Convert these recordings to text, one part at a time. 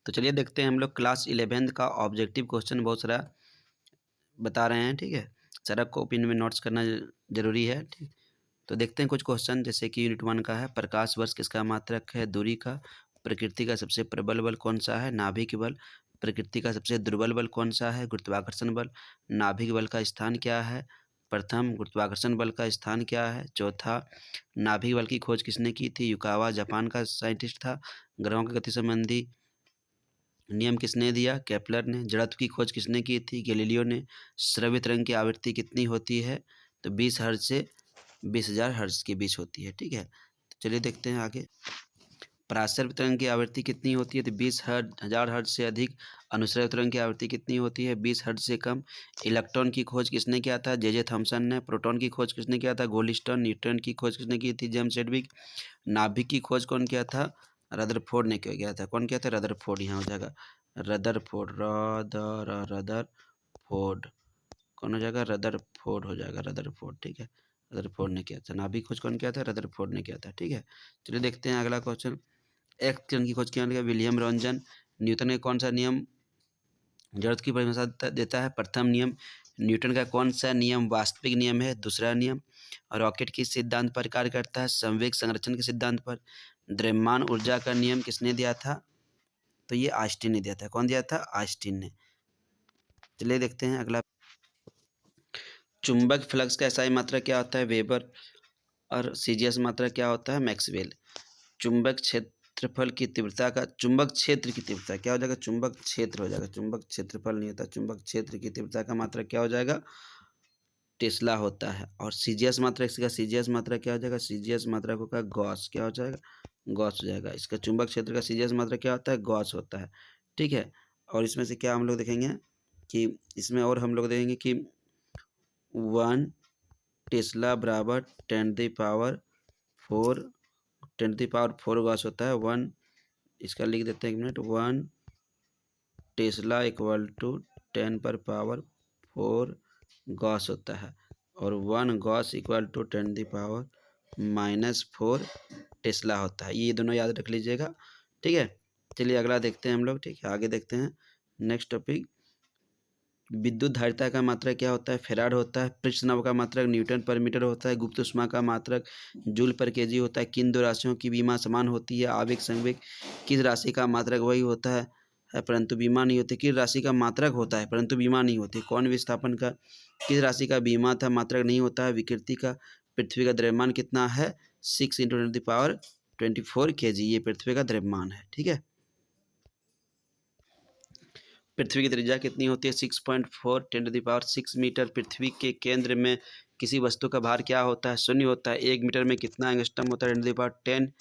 तो चलिए देखते हैं हम लोग क्लास 11th का ऑब्जेक्टिव क्वेश्चन बहुत सारा बता रहे हैं, ठीक है। सारा कॉपी में नोट्स करना ज़रूरी है, ठीक। तो देखते हैं कुछ क्वेश्चन, जैसे कि यूनिट 1 का है, प्रकाश वर्ष किसका मात्रक है, दूरी का, प्रकृति का सबसे प्रबल बल कौन सा है, नाभिक बल, प्रकृति का सबसे दुर्बल बल कौन सा है, गुरुत्वाकर्षण बल, नाभिक बल का स्थान क्या है, प्रथम गुरुत्वाकर्षण बल का स्थान क्या है, चौथा नाभिक बल की खोज किसने की थी, युकावा जापान का साइंटिस्ट था, ग्रहों की गति संबंधी नियम किसने दिया, केपलर ने, जड़त्व की खोज किसने की थी, गैलीलियो ने, श्रव्य तरंग की आवृत्ति कितनी होती है, तो 20 हर्ट्ज से 20,000 हर्ट्ज के बीच होती है, ठीक है। तो चलिए देखते हैं आगे। पराश्रव्य तरंग की आवृत्ति कितनी होती है, तो 20,000 हर्ट्ज से अधिक। अनुश्रव्य तरंग की आवृत्ति कितनी होती है, 20 हर्ट्ज से कम। इलेक्ट्रॉन की खोज किसने किया था, जे थॉमसन ने। प्रोटॉन की खोज किसने किया था, गोल्डस्टोन। न्यूट्रॉन की खोज किसने की थी, जेम्स एडविक। नाभिक की खोज कौन किया था, रदरफोर्ड ने किया था। कौन किया था, रदरफोर्ड। यहाँ हो जाएगा रदरफोर्ड, रदरफोर्ड। कौन हो जाएगा, रदरफोर्ड हो जाएगा, रदरफोर्ड, ठीक है। रदरफोर्ड ने किया था। नाभिक खोज कौन किया था, रदरफोर्ड ने किया था, ठीक है। चलिए देखते हैं अगला क्वेश्चन। एक्स किरण की खोज किया, विलियम रॉन्जन। न्यूटन ने कौन सा नियम जड़त्व की परिभाषा देता है, प्रथम नियम। न्यूटन का कौन सा नियम वास्तविक नियम है, दूसरा नियम। रॉकेट किस सिद्धांत पर कार्य करता है, संवेग संरक्षण के सिद्धांत पर। द्रव्यमान ऊर्जा का नियम किसने दिया था, तो ये आइंस्टीन ने दिया था। कौन दिया था, आइंस्टीन ने। चलिए देखते हैं अगला। चुंबक फ्लक्स का एसआई मात्रा क्या होता है, वेबर। और सीजीएस मात्रा क्या होता है, मैक्सवेल। चुंबक क्षेत्रफल की तीव्रता का, चुंबक क्षेत्र की तीव्रता क्या हो जाएगा, चुंबक क्षेत्र हो जाएगा। चुंबक क्षेत्रफल नहीं होता, चुंबक क्षेत्र की तीव्रता का मात्रा क्या हो जाएगा, टेस्ला होता है। और सीजीएस मात्रा, इसका सीजीएस मात्रा क्या हो जाएगा, सीजीएस मात्रा को का गॉस क्या हो जाएगा, गॉस हो जाएगा। इसका चुंबक क्षेत्र का सीजीएस मात्रा क्या होता है, गॉस होता है, ठीक है। और इसमें से क्या हम लोग देखेंगे कि इसमें और हम लोग देखेंगे कि 1 टेस्ला बराबर 10⁴ 10⁴ गॉस होता है। 1, इसका लिख देते हैं 1 minute. 1 tesla equal to 10⁴ gauss होता है। और 1 गॉस इक्वल टू 10⁻⁻⁴ टेस्ला होता है। ये दोनों याद रख लीजिएगा, ठीक है। चलिए अगला देखते हैं हम लोग, ठीक है। आगे देखते हैं नेक्स्ट टॉपिक। विद्युत धारिता का मात्रक क्या होता है, फेराड होता है। पृष्ठ तनाव का मात्रक न्यूटन पर मीटर होता है। गुप्त ऊष्मा का मात्रक जूल पर केजी होता है। किन दो राशियों की बीमा समान होती है, आवेग संवेग। किस राशि का मात्रक वही होता है परंतु बीमा नहीं होती। किस राशि का मात्रक होता है परंतु बीमा नहीं होती। कौन विस्थापन का, किस राशि का बीमा था मात्रक नहीं होता है, विकृति का। पृथ्वी का द्रव्यमान कितना है, 6 × 10⁻24 kg, ये पृथ्वी का द्रव्यमान है, ठीक है। पृथ्वी की त्रिज्या कितनी होती है, 6.4 × 10⁶ मीटर। पृथ्वी के केंद्र में किसी वस्तु का भार क्या होता है, 0 होता है। 1 मीटर में कितना एंगस्ट्रम होता है, 10⁻10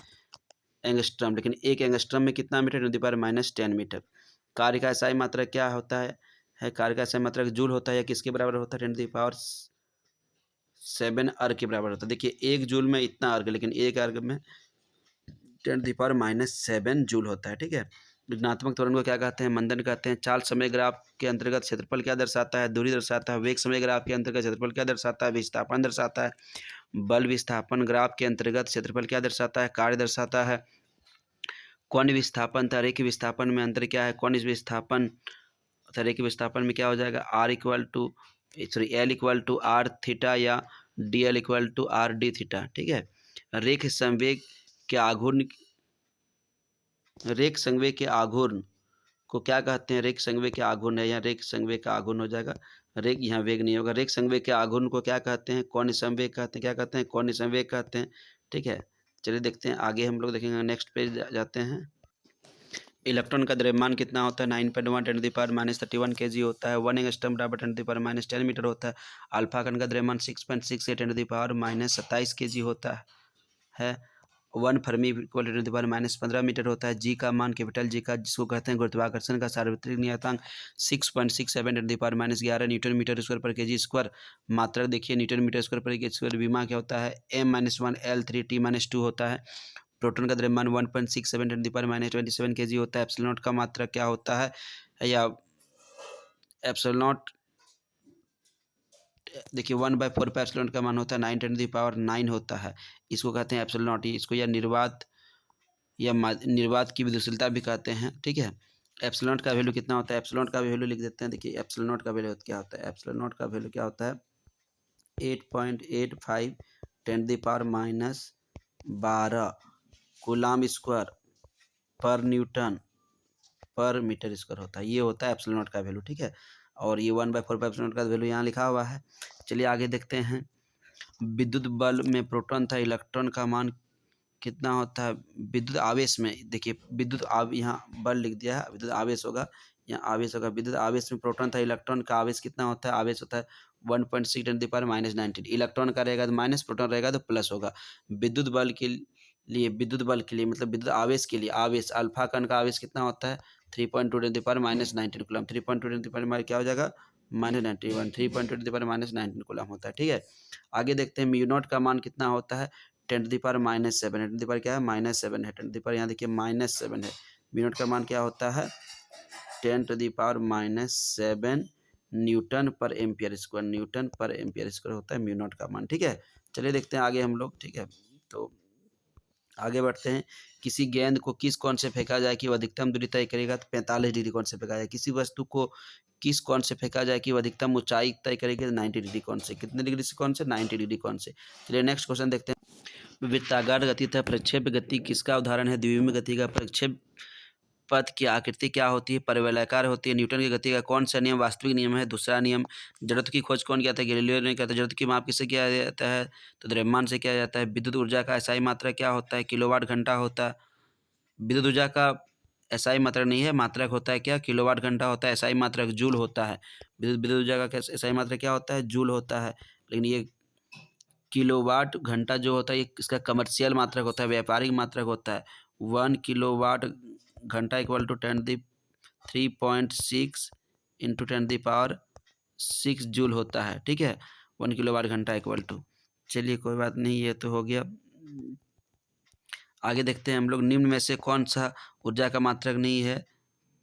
एंगस्ट्रम। लेकिन 1 एंगस्ट्रम में कितना मीटर, 10⁻−10 मीटर। कार्य का एसआई मात्रा क्या होता है कार्य का एसआई मात्रा जूल होता है या किसके बराबर होता है, 10⁻7 अर्ग के बराबर होता है। देखिए 1 जूल में इतना अर्ग, लेकिन 1 अर्ग में 10⁻7 जूल होता है, ठीक है। ऋणात्मक त्वरण को क्या कहते हैं, मंदन कहते हैं। चाल समय ग्राफ के अंतर्गत क्षेत्रफल क्या दर्शाता है, दूरी दर्शाता है। वेग समय ग्राफ के अंतर्गत क्षेत्रफल क्या दर्शाता है, विस्थापन दर्शाता है। बल विस्थापन ग्राफ के अंतर्गत क्षेत्रफल क्या दर्शाता है, कार्य दर्शाता है। कोण विस्थापन तथा रेखीय विस्थापन में अंतर क्या है, कोण विस्थापन तथा रेखीय विस्थापन में क्या हो जाएगा, L equal to R theta या DL equal to RD theta, ठीक है। रेख संवेग के आघूर्ण, रेख संवेग के आघूर्ण को क्या कहते हैं, रेख संवेग के आघूर्ण है, या रेख संवेग का आघूर्ण हो जाएगा। रेख यहाँ वेग नहीं होगा। रेख संवेग के आघूर्ण को क्या कहते हैं, कोण संवेग कहते हैं। क्या कहते हैं, कोण संवेग कहते हैं, ठीक है। चलिए देखते हैं आगे, हम लोग देखेंगे नेक्स्ट पेज जाते हैं। इलेक्ट्रॉन का द्रव्यमान कितना होता है, 9.1 × 10⁻31 kg होता है। 1 एंगस्ट्रम बराबर 10⁻10 मीटर होता है। अल्फा कण का द्रव्यमान 6.68 × 10⁻27 kg होता है। 1 फर्मी इक्वल टू 10⁻15 मीटर होता है। जी का मान, कैपिटल जी का, जिसको कहते हैं गुरुत्वाकर्षण का सार्वत्रिक नियतांक, 6.67 × 10⁻11 न्यूटन मीटर स्क्वायर पर केजी स्क्वायर। मात्रक देखिए न्यूटन मीटर स्क्वायर पर केजी स्क्वायर। बीमा क्या होता है, m-1 L3 T-2 होता है। प्रोटॉन का द्रव्यमान 1.67 × 10⁻27 kg होता है। एप्सिलॉन नॉट का मात्रक क्या होता है, या एप्सिलॉन नॉट देखिए 1/4 पे एप्सिलॉन का मान होता है 9 × 10⁻9 होता है। इसको कहते हैं एप्सिलॉन नॉट। इसको या निर्वात की विदुषलता भी कहते हैं, ठीक है। एप्सिलॉन नॉट का वैल्यू कितना होता है, एप्सिलॉन नॉट का वैल्यू लिख देते हैं। देखिए एप्सिलॉन नॉट का वैल्यू क्या होता है, एप्सिलॉन नॉट का वैल्यू क्या होता है 8.85 10⁻12 कूलाम स्क्वायर पर न्यूटन पर मीटर स्क्वायर होता है। ये होता है एप्सिलॉन नॉट का वैल्यू, ठीक है। और ये 1/4 एप्सिलॉन नॉट का वैल्यू यहाँ लिखा हुआ है। चलिए आगे देखते हैं। विद्युत बल में प्रोटॉन था, इलेक्ट्रॉन का मान कितना होता है विद्युत आवेश में। देखिए विद्युत यहाँ बल लिख दिया है, विद्युत आवेश होगा, यहाँ आवेश होगा। विद्युत आवेश में प्रोटॉन था, इलेक्ट्रॉन का आवेश कितना होता है, आवेश होता है 1.6 × 10⁻19। इलेक्ट्रॉन का रहेगा तो माइनस, प्रोटॉन रहेगा तो प्लस होगा। विद्युत बल के लिए मतलब विद्युत आवेश के लिए आवेश अल्फा कण का आवेश कितना होता है 3.2 × 10⁻19 कूलम। 3.2 × 10⁻, क्या हो जाएगा -91, 3.2 × 10⁻19 कूलम होता है, ठीक है। आगे देखते हैं म्यू नॉट का मान कितना होता है 10⁻⁻7 है। 10⁻ क्या है -7 है, 10⁻ यहाँ देखिए -7 है। म्यू नॉट का मान क्या होता है 10⁻⁻7 न्यूटन पर एम्पियर स्क्वायर, न्यूटन पर एम्पियर स्क्वायर होता है म्यू नॉट का मान, ठीक है। चलिए देखते हैं आगे हम लोग, ठीक है। तो आगे बढ़ते हैं। किसी गेंद को किस कोण से फेंका जाए कि वह अधिकतम दूरी तय करेगा, तो 45 डिग्री कोण से फेंका जाए। किसी वस्तु को किस कोण से फेंका जाए कि वह अधिकतम ऊंचाई तय करेगी, तो 90 डिग्री कोण से। कितने डिग्री से कोण से 90 डिग्री कोण से। चलिए नेक्स्ट क्वेश्चन देखते हैं। वृत्ताकार गति तथा प्रक्षेप गति किसका उदाहरण है, द्विविमीय गति का। प्रक्षेप पथ की आकृति क्या होती है, परवलयाकार होती है। न्यूटन की गति का कौन सा नियम वास्तविक नियम है, दूसरा नियम। जड़त्व की खोज कौन किया था, गैलीलियो ने किया था। जड़त्व की माप किससे किया जाता है, तो द्रव्यमान से किया जाता है। विद्युत ऊर्जा का एसआई मात्रक क्या होता है, किलोवाट घंटा होता है। विद्युत ऊर्जा का एसआई मात्रक नहीं है, मात्रक होता है क्या, किलोवाट घंटा होता है। एसआई मात्रक जूल होता है। विद्युत ऊर्जा का एसआई मात्रक क्या होता है, जूल होता है। लेकिन ये किलोवाट घंटा जो होता है ये इसका कमर्शियल मात्रक होता है, व्यापारिक मात्रक होता है। 1 किलोवाट घंटा = 10⁻³ × 10⁻6 जूल होता है, ठीक है। 1 किलोवाट घंटा = चलिए कोई बात नहीं, ये तो हो गया। आगे देखते हैं हम लोग। निम्न में से कौन सा ऊर्जा का मात्रक नहीं है,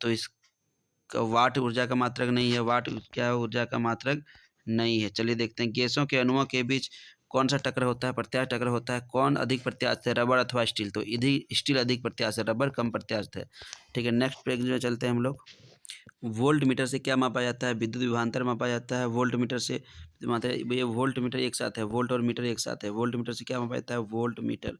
तो इसका वाट ऊर्जा का मात्रक नहीं है। वाट क्या ऊर्जा का मात्रक नहीं है। चलिए देखते हैं। गैसों के अणुओं के बीच कौन सा टक्कर होता है, प्रत्यास्थ टक्कर होता है। कौन अधिक प्रत्यास्थ है, रबर अथवा स्टील, तो स्टील अधिक प्रत्यास्थ है, रबर कम प्रत्यास्थ है, ठीक है। नेक्स्ट पेज में चलते हैं हम लोग। वोल्ट मीटर से क्या मापा जाता है, विद्युत विभवांतर मापा जाता है। वोल्ट मीटर से ये वोल्ट मीटर एक साथ है, वोल्ट और मीटर एक साथ है। वोल्ट मीटर से क्या मापा जाता है, वोल्ट मीटर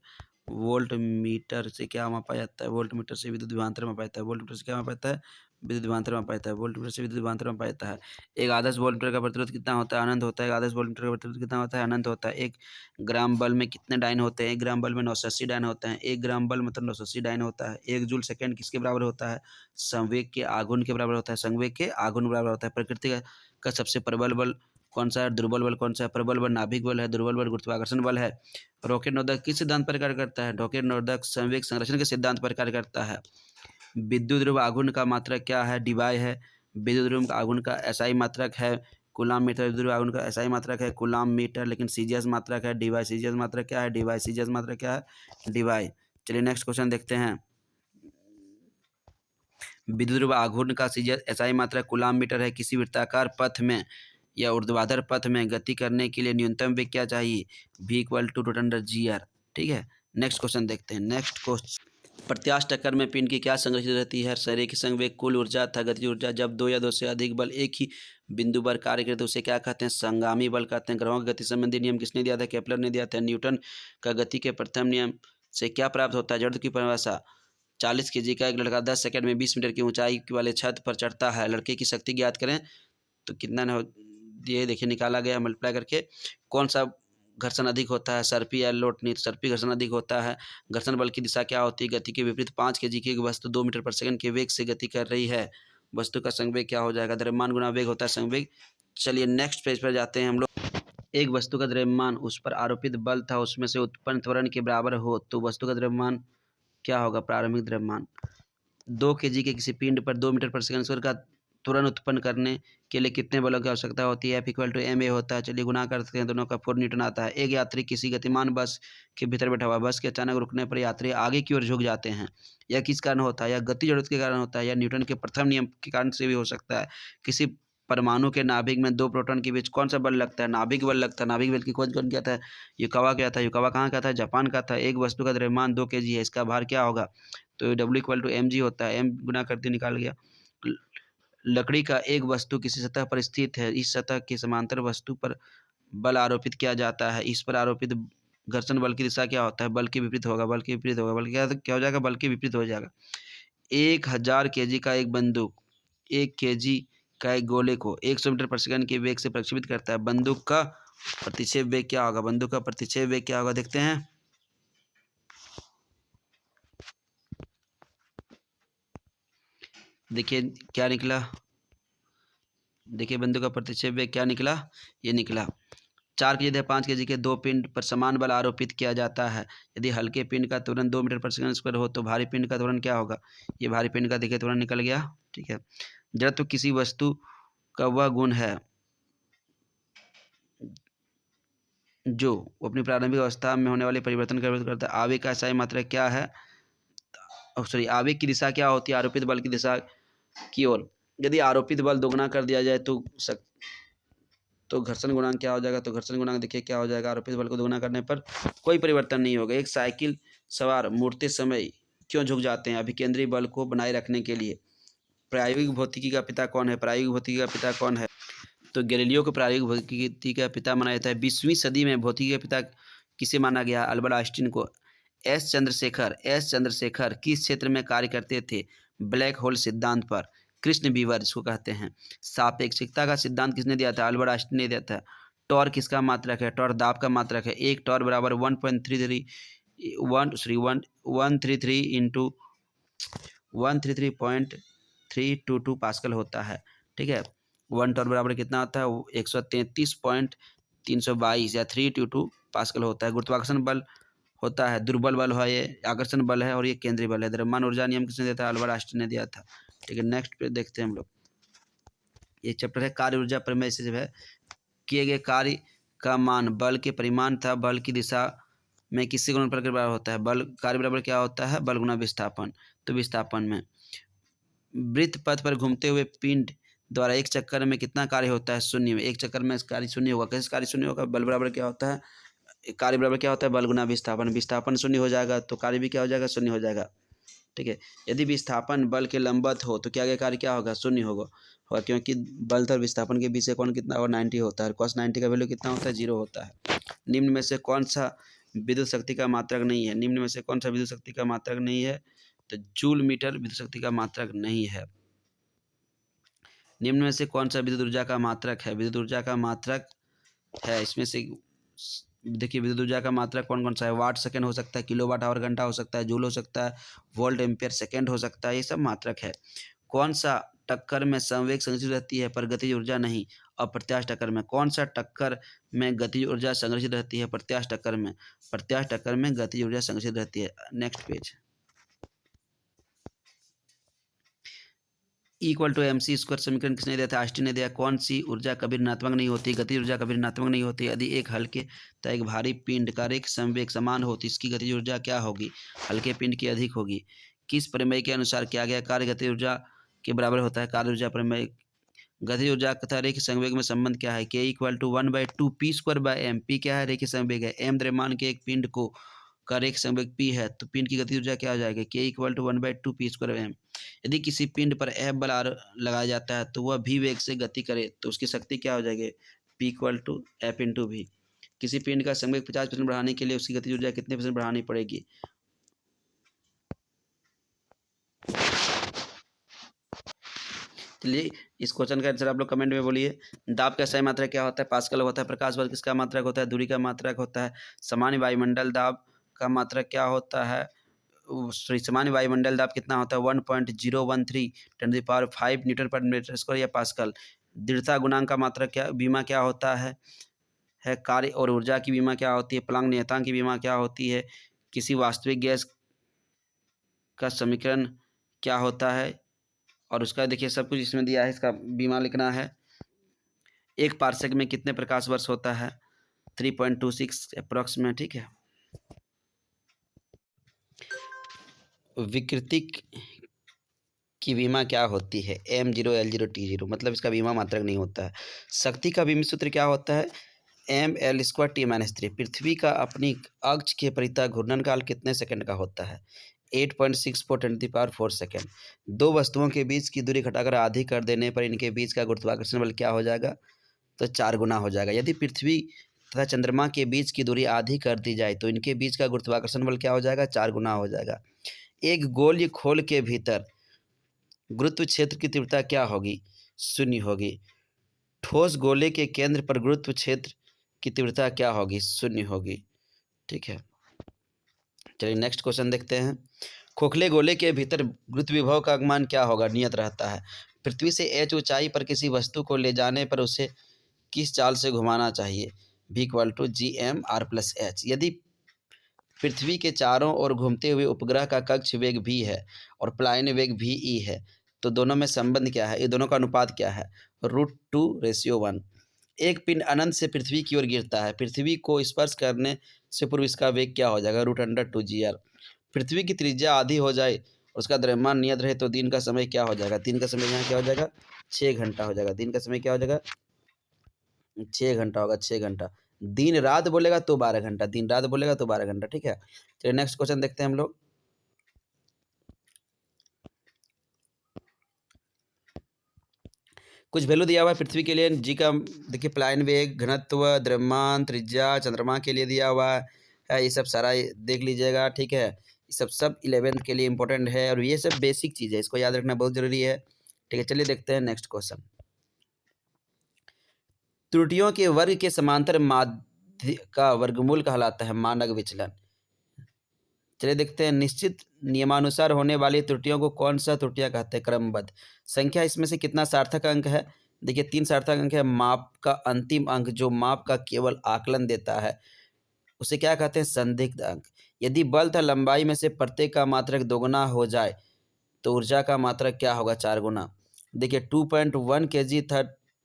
से क्या मापा जाता है, वोल्ट मीटर से विद्युत विभवांतर मापा जाता है। वोल्ट मीटर से क्या मापा जाता है, विद्युत विभवांतर मापा जाता है। वोल्ट मीटर से विद्युत विभवांतर मापा जाता है। एक आदर्श वोल्ट मीटर का प्रतिरोध कितना होता है, अनंत होता है। एक आदर्श वोल्ट मीटर का प्रतिरोध कितना होता है, अनंत होता है। 1 ग्राम बल में कितने डायन होते हैं, 1 ग्राम बल में 980 डायन होते हैं। 1 ग्राम बल मतलब 980 डायन होता है। 1 जूल सेकंड किसके बराबर होता है, संवेग के आघूर्ण के बराबर होता है। संवेग के आघूर्ण बराबर होता है। प्रकृति का सबसे प्रबल बल कौन सा है, दुर्बल बल कौन सा है। प्रबल बल नाभिक बल है, दुर्बल बल गुरुत्वाकर्षण बल है। रॉकेट नोदक किस सिद्धांत पर कार्य करता है, रॉकेट नोदक संवेग संरक्षण के सिद्धांत पर कार्य करता है। विद्युत ध्रुव आघूर्ण का मात्रक क्या है, डिबाई है। विद्युत ध्रुव आघूर्ण का एसआई मात्रक है कूलाम मीटर। विद्युत ध्रुव आघूर्ण का एसआई मात्रक है कूलाम मीटर, लेकिन सीजीएस मात्रक है डिवाई। सीजीएस मात्रक क्या है, डिवाई। सीजीएस मात्रक क्या है, डिवाई। चलिए नेक्स्ट क्वेश्चन देखते हैं। विद्युत ध्रुव आघूर्ण का सीजीएस एसआई मात्रक कूलाम मीटर है। किसी वृत्ताकार पथ में या ऊर्ध्वाधर पथ में गति करने के लिए न्यूनतम वेग क्या चाहिए, v = √g/r, ठीक है। नेक्स्ट क्वेश्चन देखते हैं। Next question. प्रत्यास्थ टक्कर में पिंड की क्या संरक्षित रहती है, शरीर संवेग, कुल ऊर्जा तथा गतिज ऊर्जा। जब 2 या 2 से अधिक बल एक ही बिंदु पर कार्य करते तो उसे क्या कहते हैं, संगामी बल कहते हैं। ग्रहों की गति संबंधी नियम किसने दिया था, केपलर ने दिया था। न्यूटन का गति के प्रथम नियम से क्या प्राप्त होता है, जड़ की परिभाषा। 40 kg का एक लड़का 10 सेकंड में 20 मीटर की ऊंचाई वाले छत पर चढ़ता है। लड़के की शक्ति ज्ञात करें, तो कितना ये देखिए निकाला गया मल्टीप्लाई करके। कौन सा घर्षण अधिक होता है, सर्पी या लोटनी, सर्पी घर्षण अधिक होता है। घर्षण बल की दिशा क्या होती है, गति के विपरीत। 5 kg की एक वस्तु 2 मीटर पर सेकंड के वेग से गति कर रही है, वस्तु का संवेग क्या हो जाएगा, द्रव्यमान गुना वेग होता है संवेग। चलिए नेक्स्ट पेज पर जाते हैं हम लोग। एक वस्तु का द्रव्यमान उस पर आरोपित बल था उसमें से उत्पन्न त्वरण के बराबर हो तो वस्तु का द्रव्यमान क्या होगा, प्रारंभिक द्रव्यमान। 2 kg के किसी पिंड पर 2 मीटर पर सेकंड का त्वरण उत्पन्न करने के लिए कितने बलों की आवश्यकता होती है, F = ma होता है। चलिए गुना करते हैं, दोनों का 4 न्यूटन आता है। एक यात्री किसी गतिमान बस के भीतर बैठा हुआ, बस के अचानक रुकने पर यात्री आगे की ओर झुक जाते हैं। यह किस कारण होता है, या गति जड़त्व के कारण होता है, या न्यूटन के प्रथम नियम के कारण से भी हो सकता है। किसी परमाणु के नाभिक में 2 प्रोटॉन के बीच कौन सा बल लगता है, नाभिक बल लगता है। नाभिक बल की खोज कौन किया था, युकावा किया था। युकावा कहाँ का था, जापान का था। एक वस्तु का द्रव्यमान 2 kg है, इसका भार क्या होगा, तो W इक्वल टू mg होता है, m गुना करते निकाल गया। लकड़ी का एक वस्तु किसी सतह पर स्थित है, इस सतह के समांतर वस्तु पर बल आरोपित किया जाता है, इस पर आरोपित घर्षण बल की दिशा क्या होता है? बल के विपरीत होगा, बल के विपरीत होगा, बल क्या हो जाएगा? बल के विपरीत हो जाएगा। 1000 kg का एक बंदूक 1 kg का एक गोले को 100 मीटर प्रति सेकंड के वेग से प्रक्षेपित करता है। बंदूक का प्रतिक्षेप वेग क्या होगा? बंदूक का प्रतिक्षेप वेग क्या होगा? देखते हैं। देखिए क्या निकला, देखिए बंदूक का प्रतिक्षेप वेग क्या निकला, ये निकला 4 kg या 5 kg के दो पिंड पर समान बल आरोपित किया जाता है। यदि हल्के पिंड का त्वरण 2 मीटर प्रति सेकंड स्क्वायर हो तो भारी पिंड का त्वरण क्या होगा? ये भारी पिंड का देखिए त्वरण निकल गया। ठीक है, जड़त्व तो किसी वस्तु का वह गुण है जो अपनी प्रारंभिक अवस्था में होने वाले परिवर्तन का विरोध करता है। आवेग का SI मात्रा क्या है? सॉरी, आवेग की दिशा क्या होती है? आरोपित बल की दिशा की ओर। यदि आरोपित बल दोगुना कर दिया जाए तो घर्षण गुणांक क्या हो जाएगा? तो घर्षण गुणांक देखिए क्या हो जाएगा? आरोपित बल को दोगुना करने पर कोई परिवर्तन नहीं होगा। एक साइकिल सवार मुड़ते समय क्यों झुक जाते हैं? अभिकेंद्री बल को बनाए रखने के लिए। प्रायोगिक भौतिकी का पिता कौन है? प्रायोगिक भौतिकी का पिता कौन है? तो गैलीलियो को प्रायोगिक भौतिकी का पिता माना जाता है। 20वीं सदी में भौतिकी का पिता किसे माना गया? अल्बर्ट आइंस्टीन को। एस चंद्रशेखर किस क्षेत्र में कार्य करते थे? ब्लैक होल सिद्धांत पर। कृष्ण बीवर जिसको कहते हैं। सापेक्षिकता का सिद्धांत किसने दिया था? अल्बर्ट आइंस्टीन ने दिया था। टॉर्क किसका मात्रक है? टॉर्क दाब का मात्रक है। एक टॉर्क बराबर 133 इंटू 133.322 पास्कल होता है। ठीक है, 1 टॉर्क बराबर कितना होता है? 133.322 या 322 पास्कल होता है। गुरुत्वाकर्षण बल होता है, दुर्बल बल है, ये आकर्षण बल है और ये केंद्रीय बल है। द्रव्यमान ऊर्जा नियम किसने दिया था? अल्बर्ट आइंस्टीन ने दिया था। ठीक है, नेक्स्ट पे देखते हैं हम लोग। ये चैप्टर है कार्य ऊर्जा प्रमेय से जो है किए गए कार्य का मान बल के परिमाण था बल की दिशा में किससे गुणन पर बराबर होता है? बल कार्य बराबर क्या होता है? बल गुना विस्थापन। तो विस्थापन में वृत्त पथ पर घूमते हुए पिंड द्वारा एक चक्कर में कितना कार्य होता है? शून्य में। एक चक्कर में कार्य शून्य होगा। कैसे कार्य शून्य होगा? बल बराबर क्या होता है? कार्य बराबर क्या होता है? बल गुना विस्थापन। विस्थापन शून्य हो जाएगा तो कार्य भी क्या हो जाएगा? शून्य हो जाएगा। ठीक है, यदि विस्थापन बल के लंबवत हो तो क्या गया कार्य क्या होगा? शून्य होगा, क्योंकि बल तथा विस्थापन के बीच से कोण कितना होगा? 90 होता है। cos 90 का वैल्यू कितना होता है? 0 होता है। निम्न में से कौन सा विद्युत शक्ति का मात्रक नहीं है? निम्न में से कौन सा विद्युत शक्ति का मात्रक नहीं है? तो जूल मीटर विद्युत शक्ति का मात्रक नहीं है। निम्न में से कौन सा विद्युत ऊर्जा का मात्रक है? विद्युत ऊर्जा का मात्रक है इसमें से देखिए, विद्युत ऊर्जा का मात्रक कौन कौन सा है? वाट सेकंड हो सकता है, किलोवाट आवर घंटा हो सकता है, जूल हो सकता है, वोल्ट एम्पियर सेकंड हो सकता है, ये सब मात्रक है। कौन सा टक्कर में संवेग संग्रहित रहती है पर गतिज ऊर्जा नहीं? अप्रत्यास्थ टक्कर में। कौन सा टक्कर में गतिज ऊर्जा संग्रहित रहती है? प्रत्यास्थ टक्कर में। प्रत्यास्थ टक्कर में गतिज ऊर्जा संग्रहित रहती है। Next page. Equal to MC square समीकरण किसने दिया था? आइंस्टीन ने दिया। कौन सी ऊर्जा कभी ऋणात्मक नहीं होती? गतिज ऊर्जा कभी ऋणात्मक नहीं होती। यदि एक हल्के तथा एक भारी पिंड का रेख संवेग समान हो तो इसकी गतिज ऊर्जा क्या होगी? हल्के पिंड की अधिक होगी। किस प्रमेय के अनुसार किया गया कार्य गतिज ऊर्जा के बराबर होता है? कार्य ऊर्जा प्रमेय। गतिज ऊर्जा तथा रेखीय संवेग में संबंध क्या है? K equal to 1/2 P square by M। P क्या है? रेखीय संवेग है। M द्रव्यमान के एक पिंड को का रेखीय संवेग P है तो पिंड की गतिज ऊर्जा क्या हो जाएगी? K equal to 1/2 P square M। यदि किसी पिंड पर F बल लगाया जाता है तो वह v वेग से गति करे तो उसकी शक्ति क्या हो जाएगी? P equal to F into V। किसी पिंड का संवेग 50% बढ़ाने के लिए उसकी गतिज ऊर्जा कितने % बढ़ानी पड़ेगी? चलिए, इस क्वेश्चन का आंसर आप लोग कमेंट में बोलिए। दाब का सही मात्रक क्या होता है? पास्कल होता है। प्रकाश बल किसका मात्रक होता है? दूरी का मात्रक होता है। सामान्य वायुमंडल दाब का मात्रक क्या होता है? सामान्य वायुमंडल दाब कितना होता है? 1.013 × 5 न्यूटन पर मीटर स्क्वायर या पास्कल। दृढ़ता गुणांक का मात्रक क्या बीमा क्या होता है? कार्य और ऊर्जा की बीमा क्या होती है? प्लांक नियतांक की बीमा क्या होती है? किसी वास्तविक गैस का समीकरण क्या होता है? और उसका देखिए सब कुछ इसमें दिया है, इसका बीमा लिखना है। एक पार्सेक में कितने प्रकाश वर्ष होता है? 3.26 अप्रॉक्स में। ठीक है, विकृति की बीमा क्या होती है? M0 L0 T0, मतलब इसका बीमा मात्रक नहीं होता है। शक्ति का बीमित सूत्र क्या होता है? ML² T-3। पृथ्वी का अपनी अक्ष के परितः घूर्णन काल कितने सेकंड का होता है? 8.64 × 10⁴ दो वस्तुओं के बीच की दूरी घटाकर आधी कर देने पर इनके बीच का गुरुत्वाकर्षण बल क्या हो जाएगा? तो 4 गुना हो जाएगा। यदि पृथ्वी तथा चंद्रमा के बीच की दूरी आधी कर दी जाए तो इनके बीच का गुरुत्वाकर्षण बल क्या हो जाएगा? 4 गुना हो जाएगा। एक गोल खोल के भीतर गुरुत्व क्षेत्र की तीव्रता क्या होगी? 0 होगी। ठोस गोले के केंद्र पर गुरुत्व क्षेत्र की तीव्रता क्या होगी? 0 होगी। ठीक है, चलिए नेक्स्ट क्वेश्चन देखते हैं। खोखले गोले के भीतर गुरुत्व विभव का मान क्या होगा? नियत रहता है। पृथ्वी से h ऊंचाई पर किसी वस्तु को ले जाने पर उसे किस चाल से घुमाना चाहिए? v = g/m/h। यदि पृथ्वी के चारों ओर घूमते हुए उपग्रह का कक्ष वेग v है और पलायन वेग ve है तो दोनों में संबंध क्या है? ये दोनों का अनुपात क्या है? √2:1। एक पिंड अनंत से पृथ्वी की ओर गिरता है। पृथ्वी को स्पर्श करने से पूर्व इसका वेग क्या हो जाएगा? √2gr। पृथ्वी की त्रिज्या आधी हो जाए, उसका द्रव्यमान नियत रहे तो दिन का समय क्या हो जाएगा? दिन का समय यहाँ क्या हो जाएगा? 6 घंटा हो जाएगा। दिन का समय क्या हो जाएगा? 6 घंटा होगा, 6 घंटा। दिन रात बोलेगा तो 12 घंटा, दिन रात बोलेगा तो 12 घंटा। ठीक है, चलिए नेक्स्ट क्वेश्चन देखते हैं हम लोग। कुछ वैल्यू दिया हुआ है पृथ्वी के लिए जी का, देखिए पलायन वेग, घनत्व, द्रव्यमान, त्रिज्या। चंद्रमा के लिए दिया हुआ है, ये सब सारा देख लीजिएगा। ठीक है, ये सब 11th के लिए इंपॉर्टेंट है और ये सब बेसिक चीज़ है, इसको याद रखना बहुत जरूरी है। ठीक है, चलिए देखते हैं नेक्स्ट क्वेश्चन। त्रुटियों के वर्ग के समांतर माध्य का वर्गमूल कहलाता है मानक विचलन। चलिए देखते हैं। निश्चित नियमानुसार होने वाली त्रुटियों को कौन सा त्रुटियां कहते हैं? क्रमबद्ध संख्या। इसमें से कितना सार्थक अंक है? देखिए 3 सार्थक अंक है। माप का अंतिम अंक जो माप का केवल आकलन देता है उसे क्या कहते हैं? संदिग्ध अंक। यदि बल तथा लंबाई में से प्रत्येक का मात्रक दोगुना हो जाए तो ऊर्जा का मात्रक क्या होगा? 4 गुना। देखिए 2.1 kg था,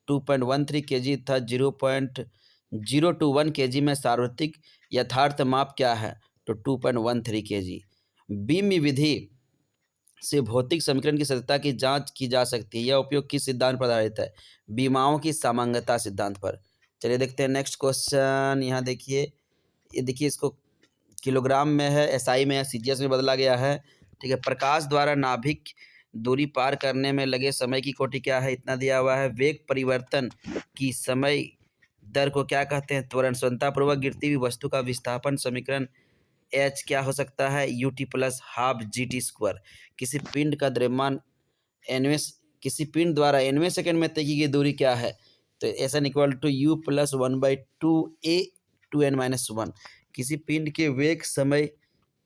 2.13 kg था, 0.021 kg में सार्वत्रिक यथार्थ माप क्या है? तो 2.13 kg। बीम विधि से भौतिक समीकरण की सत्यता की जांच की जा सकती है। यह उपयोग किस सिद्धांत पर आधारित है? बीमाओं की सामान्यता सिद्धांत पर। चलिए देखते हैं नेक्स्ट क्वेश्चन। यहाँ देखिए, ये देखिए इसको किलोग्राम में है, एसआई में है, सीजीएस में बदला गया है। ठीक है, प्रकाश द्वारा नाभिक दूरी पार करने में लगे समय की कोटि क्या है? इतना दिया हुआ है। वेग परिवर्तन की समय दर को क्या कहते हैं? त्वरण। स्वतंत्रतापूर्वक गिरती हुई वस्तु का विस्थापन समीकरण h क्या हो सकता है? ut + ½ gt²। किसी पिंड का द्रव्यमान किसी पिंड द्वारा 9वें सेकंड में तय की गई दूरी क्या है? तो SN = u + 1/2a 2n-1। किसी पिंड के वेग समय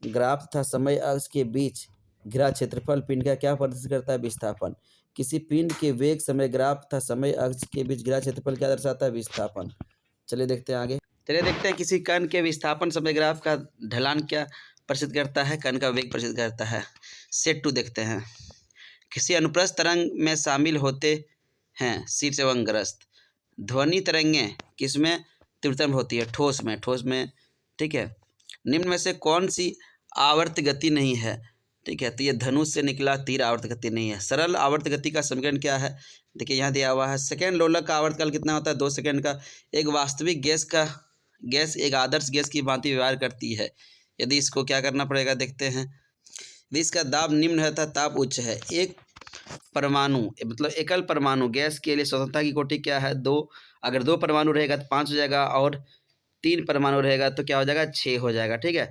ग्राफ तथा समय अक्ष के बीच घिरा क्षेत्रफल पिंड का क्या प्रदर्शित करता है? विस्थापन। किसी पिंड के वेग समय ग्राफ तथा समय अक्ष के बीच घिरा क्षेत्रफल क्या दर्शाता है? विस्थापन। चलिए देखते हैं आगे। चलिए देखते हैं किसी कण के विस्थापन समय ग्राफ का ढलान क्या प्रदर्शित करता है? कण का वेग प्रदर्शित करता है। सेट 2 देखते हैं। किसी अनुप्रस्थ तरंग में शामिल होते हैं शीर्ष एवं ग्रस्त। ध्वनि तरंगें किसमें तीव्रतम होती है? ठोस में। ठोस में। ठीक है, निम्न में से कौन सी आवर्त गति नहीं है? ठीक है, तो ये धनुष से निकला तीर आवर्त गति नहीं है। सरल आवर्त गति का समीकरण क्या है? देखिए यहाँ दिया हुआ है। सेकेंड लोलक का आवर्तकाल कितना होता है? 2 सेकेंड का। एक वास्तविक गैस एक आदर्श गैस की भांति व्यवहार करती है। यदि इसको क्या करना पड़ेगा देखते हैं। यदि इसका दाब निम्न है तथा ताप उच्च है। एक परमाणु मतलब एकल परमाणु गैस के लिए स्वतंत्रता की कोटि क्या है? 2। अगर 2 परमाणु रहेगा तो 5 हो जाएगा और 3 परमाणु रहेगा तो क्या हो जाएगा? 6 हो जाएगा। ठीक है,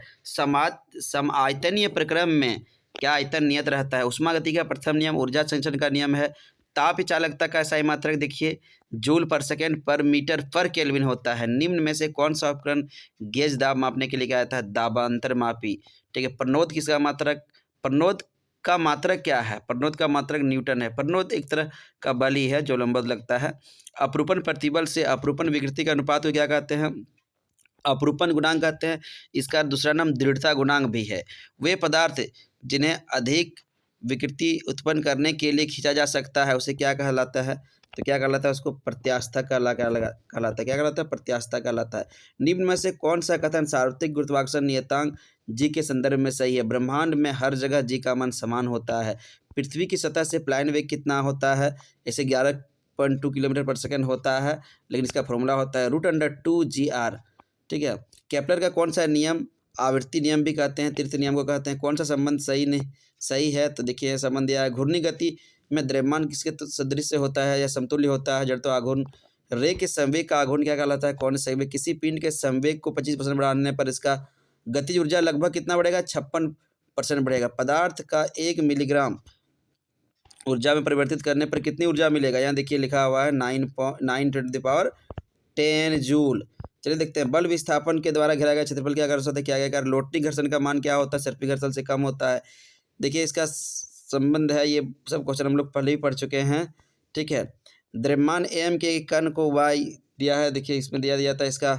समायतनीय प्रक्रम में क्या आयतन नियत रहता है? उष्मा गति का प्रथम नियम ऊर्जा संचरण का नियम है। ताप चालकता का SI मात्रक देखिए जूल/सेकंड/मीटर/केल्विन होता है। निम्न में से कौन सा उपकरण गेज दाब मापने के लिए क्या आता है? दाबांतर मापी। ठीक है, प्रणोद किसका मात्रक? प्रणोद का मात्रक क्या है? प्रणोद का मात्रक न्यूटन है। प्रणोद एक तरह का बल ही है जो लंबवत लगता है। अपरूपण प्रतिबल से अपरूपण विकृति का अनुपात को क्या कहते हैं? अपरूपण गुणांक कहते हैं। इसका दूसरा नाम दृढ़ता गुणांक भी है। वे पदार्थ जिन्हें अधिक विकृति उत्पन्न करने के लिए खींचा जा सकता है उसे क्या कहलाता है? तो क्या कहलाता है? उसको प्रत्यास्था कहलाता है। क्या कहलाता है? प्रत्यास्था कहलाता है। निम्न में से कौन सा कथन सार्वत्रिक गुरुत्वाकर्षण नियतांक जी के संदर्भ में सही है? ब्रह्मांड में हर जगह जी का मान समान होता है। पृथ्वी की सतह से पलायन वेग कितना होता है? इसे 11.2 किलोमीटर/सेकंड होता है, लेकिन इसका फॉर्मूला होता है √2gr। ठीक है, केपलर का कौन सा नियम आवृत्ति नियम भी कहते हैं, तीर्थ नियम को कहते हैं। कौन सा संबंध सही है? तो देखिए संबंध दिया है, घूर्णी गति में द्रव्यमान किसके सदृश होता है या समतुल्य होता है? जड़ तो आघूर्ण। रे के संवेग का आघूर्ण क्या कहलाता है? कौन संवेग? किसी पिंड के संवेग को 25% बढ़ाने पर इसका गतिज ऊर्जा लगभग कितना बढ़ेगा? 56% बढ़ेगा। पदार्थ का 1 मिलीग्राम ऊर्जा में परिवर्तित करने पर कितनी ऊर्जा मिलेगा? यहाँ देखिए लिखा हुआ है 9 × 10⁻⁰ जूल। चलिए देखते हैं। बल विस्थापन के द्वारा घेरा गया क्षेत्रफल क्या कर क्या गया? लोटनी घर्षण का मान क्या होता है? सर्पी घर्षण से कम होता है। देखिए इसका संबंध है, ये सब क्वेश्चन हम लोग पहले ही पढ़ चुके हैं, ठीक है। द्रव्यमान एम के कण को वाई दिया है, देखिए इसमें दिया था। इसका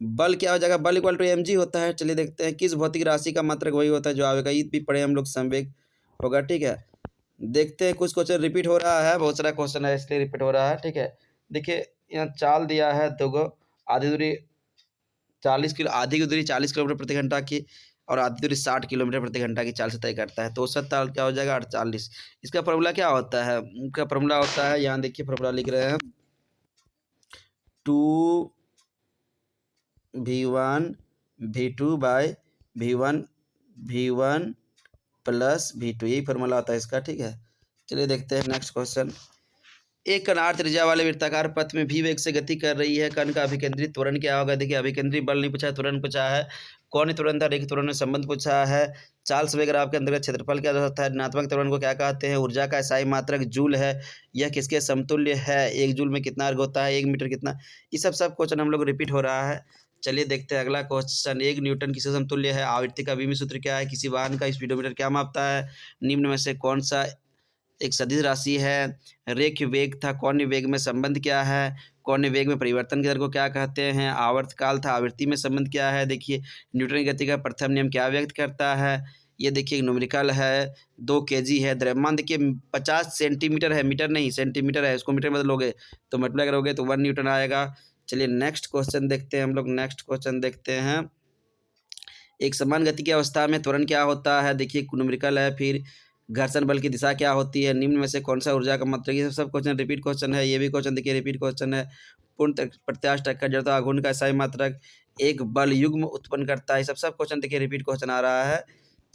बल क्या हो जाएगा? बल इक्वल टू mg होता है। चलिए देखते हैं। किस भौतिक राशि का मात्रक वही होता है जो आवेगा? ये भी पढ़े हम लोग, संवेग होगा, ठीक है। देखते हैं, कुछ क्वेश्चन रिपीट हो रहा है, बहुत सारा क्वेश्चन है इसलिए रिपीट हो रहा है, ठीक है। देखिए यहाँ चाल दिया है 2 आधी दूरी 40 किलो, आधी की दूरी 40 किलोमीटर प्रति घंटा की और आधी दूरी 60 किलोमीटर प्रति घंटा की चाल से तय करता है। तो औसत ताल क्या हो जाएगा? 48। इसका फॉर्मूला क्या होता है? इसका फॉर्मूला होता है, यहाँ देखिए फॉर्मूला लिख रहे हैं, 2v1 v2 bye v1 plus v2, यही फॉर्मूला होता है इसका, ठीक है। चलिए देखते हैं नेक्स्ट क्वेश्चन। एक कण r त्रिज्या वाले वृत्ताकार पथ में v वेग से गति कर रही है। कण का अभिकेंद्रित त्वरण क्या होगा? देखिए अभिकेंद्रित बल नहीं पूछा है, त्वरण पूछा है। कौन त्वरण था? रेखीय त्वरण में संबंध पूछा है। चार्ल्स सवेग ग्राफ के अंतर्गत क्षेत्रफल क्या होता है? ऋणात्मक त्वरण को क्या कहते हैं? ऊर्जा का SI मात्रक जूल है। यह किसके समतुल्य है? 1 जूल में कितना अर्घ होता है? 1 मीटर कितना? ये सब क्वेश्चन हम लोग रिपीट हो रहा है। चलिए देखते हैं अगला क्वेश्चन। 1 न्यूटन किसके समतुल्य है? आवृत्ति का विमी सूत्र क्या है? किसी वाहन का स्पीडोमीटर क्या मापता है? निम्न में से कौन सा एक सदिश राशि है? रेखीय वेग था, कोणीय वेग में संबंध क्या है? कोणीय वेग में परिवर्तन की दर को क्या कहते हैं? आवर्तकाल था, आवृत्ति में संबंध क्या है? देखिए न्यूटन की गति का प्रथम नियम क्या व्यक्त करता है? ये देखिए न्यूमेरिकल है, 2 kg है। द्रव्यमान देखिए 50 सेंटीमीटर है, मीटर नहीं सेंटीमीटर है, इसको मीटर में बदलोगे तो मल्टीप्लाई करोगे तो 1 न्यूटन आएगा। चलिए नेक्स्ट क्वेश्चन देखते हैं हम लोग। नेक्स्ट क्वेश्चन देखते हैं। एक समान गति की अवस्था में त्वरण क्या होता है? देखिए न्यूमेरिकल है। फिर घर्षण बल की दिशा क्या होती है? निम्न में से कौन सा ऊर्जा का मात्रक? ये सब क्वेश्चन रिपीट क्वेश्चन है। ये भी क्वेश्चन देखिए रिपीट क्वेश्चन है। पूर्ण प्रत्यास्थ टक्कर जड़ता आघूर्ण का SI मात्रक एक बल युग्म उत्पन्न करता है। सब क्वेश्चन देखिए रिपीट क्वेश्चन आ रहा है।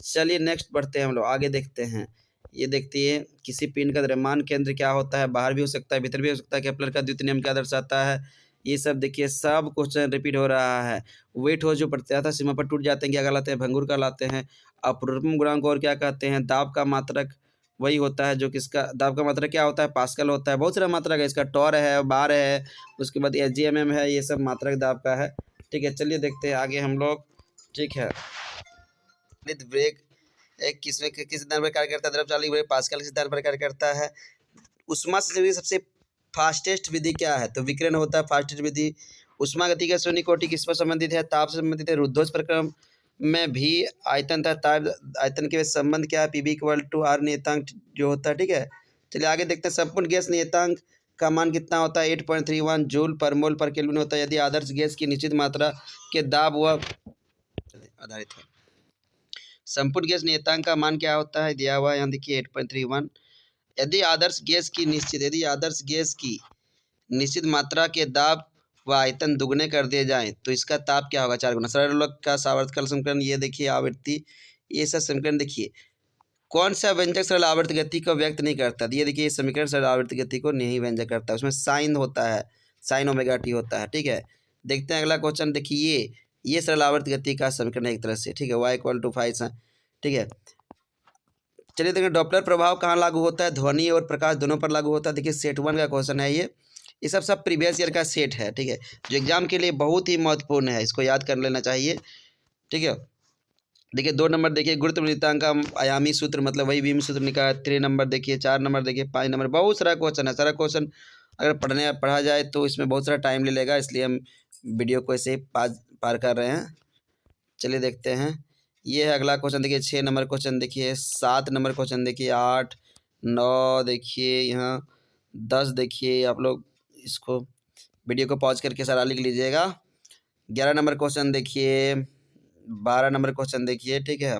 चलिए नेक्स्ट बढ़ते हैं हम लोग, आगे देखते हैं। ये देखिए किसी पिंड का द्रव्यमान केंद्र क्या होता है? बाहर भी हो सकता है, भीतर भी हो सकता है। केपलर का द्वितीय नियम क्या दर्शाता है? ये सब देखिए सब क्वेश्चन रिपीट हो रहा है। वेट हो जो प्रत्यास्थ सीमा पर टूट जाते हैं क्या कहलाते हैं? भंगुर कहलाते हैं। अपरूपण गुणांक और क्या कहते हैं? दाब का मात्रक वही होता है जो किसका दाब का मात्रक क्या होता है? पास्कल होता है। बहुत सारा मात्रक है इसका, टॉर है, बार है, उसके बाद SGMM है, ये सब मात्रक दाब का है, ठीक है। चलिए देखते हैं आगे हम लोग, ठीक है। ब्रेक एक किस सिद्धांत पर कार्य करता है? द्रव चालित ब्रेक पास्कल के सिद्धांत पर कार्य करता है। उष्मा से जुड़ी सबसे फास्टेस्ट विधि क्या है? तो विकिरण होता है फास्टेस्ट विधि। उष्मा गति का श्रेणी कोटि किस पर संबंधित है? ताप से संबंधित है। रुद्धोष्म प्रक्रम में भी आयतन था, ताप आयतन के संबंध क्या है? PV = R नियतांक जो होता है, ठीक है। चलिए आगे देखते हैं। संपूर्ण गैस नियतांक का मान कितना होता है? 8.31 जूल पर मोल पर केल्विन होता है। यदि आदर्श गैस की निश्चित मात्रा के दाब व आधारित है। संपूर्ण गैस नियतांक का मान क्या होता है? दिया हुआ है, यहाँ देखिए 8.31। यदि आदर्श गैस की निश्चित मात्रा के दाब व आयतन दुगने कर दिए जाएं तो इसका ताप क्या होगा? 4 गुना। सरल लोक का सावर्तकाल समीकरण, ये देखिए आवृत्ति, ये सब समीकरण देखिए। कौन सा व्यंजक सरल आवर्त गति को व्यक्त नहीं करता? ये देखिए ये समीकरण सरल आवर्त गति को नहीं व्यंजक करता, उसमें साइन होता है, साइन ओमेगा टी होता है, ठीक है। देखते हैं अगला क्वेश्चन। देखिए ये सरल आवर्त गति का समीकरण एक तरह से, ठीक है। y = 5, ठीक है। चलिए देखिए डॉपलर प्रभाव कहाँ लागू होता है? ध्वनि और प्रकाश दोनों पर लागू होता है। देखिए सेट 1 का क्वेश्चन है ये सब प्रीवियस ईयर का सेट है, ठीक है, जो एग्जाम के लिए बहुत ही महत्वपूर्ण है, इसको याद कर लेना चाहिए, ठीक है। देखिए 2 नंबर देखिए गुरुत्व वृत्तांक का आयामी सूत्र, मतलब वही विमी सूत्र निकाला। 3 नंबर देखिए, 4 नंबर देखिए, 5 नंबर, बहुत सारा क्वेश्चन है। सारा क्वेश्चन अगर पढ़ा जाए तो इसमें बहुत सारा टाइम ले लेगा, इसलिए हम वीडियो को ऐसे पार कर रहे हैं। चलिए देखते हैं। ये है अगला क्वेश्चन देखिए 6 नंबर क्वेश्चन देखिए, 7 नंबर क्वेश्चन देखिए, 8, 9 देखिए, यहाँ 10 देखिए। आप लोग इसको वीडियो को पॉज करके सारा लिख लीजिएगा। 11 नंबर क्वेश्चन देखिए, 12 नंबर क्वेश्चन देखिए, ठीक है।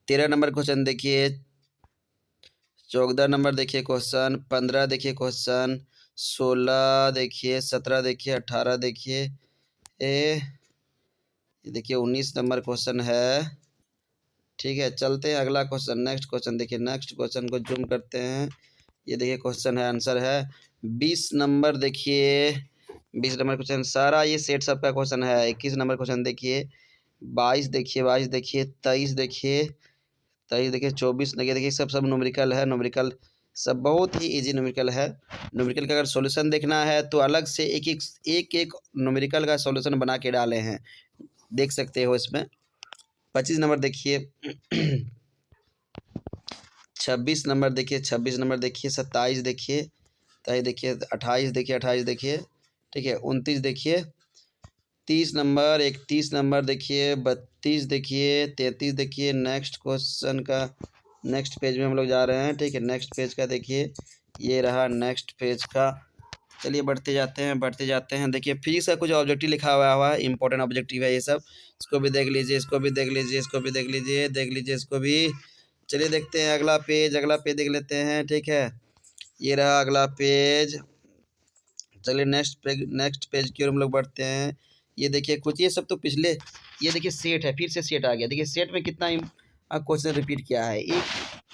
13 नंबर क्वेश्चन देखिए, 14 नंबर देखिए क्वेश्चन, 15 देखिए क्वेश्चन, 16 देखिए, 17 देखिए, 18 देखिए, ये देखिए 19 नंबर क्वेश्चन है, ठीक है। चलते हैं अगला क्वेश्चन, नेक्स्ट क्वेश्चन देखिए। नेक्स्ट क्वेश्चन को जूम करते हैं, ये देखिए क्वेश्चन है, आंसर है 20 नंबर। देखिए 20 नंबर क्वेश्चन, सारा ये सेट सब का क्वेश्चन है। 21 नंबर क्वेश्चन देखिए, 22 देखिए, 23 देखिए, 23 देखिए, 24 देखिए, सब न्यूमेरिकल है। न्यूमेरिकल सब बहुत ही इजी न्यूमेरिकल है। न्यूमेरिकल का अगर सॉल्यूशन देखना है तो अलग से एक न्यूमेरिकल का सॉल्यूशन बना के डाले हैं, देख सकते हो इसमें। 25 नंबर देखिए 26 नंबर देखिए, 26 नंबर देखिए, 27 देखिए, 27 देखिए, 28 देखिए, 28 देखिए, ठीक है। 29 देखिए, 30 नंबर, 31 नंबर देखिए, 32 देखिए, 33 देखिए। नेक्स्ट क्वेश्चन का नेक्स्ट पेज में हम लोग जा रहे हैं, ठीक है। नेक्स्ट पेज का देखिए, ये रहा नेक्स्ट पेज का। चलिए बढ़ते जाते हैं, बढ़ते जाते हैं। देखिए फिजिक्स का कुछ ऑब्जेक्टिव लिखा हुआ है, इंपॉर्टेंट ऑब्जेक्टिव है ये सब। इसको भी देख लीजिए, इसको भी देख लीजिए, इसको भी देख लीजिए, देख लीजिए इसको भी। चलिए देखते हैं अगला पेज, अगला पेज देख लेते हैं, ठीक है। ये रहा अगला पेज। चलिए नेक्स्ट पेज की ओर हम लोग बढ़ते हैं। ये देखिए कुछ, ये सब तो पिछले, ये देखिए सेट है, फिर से सेट आ गया। देखिए सेट में कितना क्वेश्चन रिपीट किया है। एक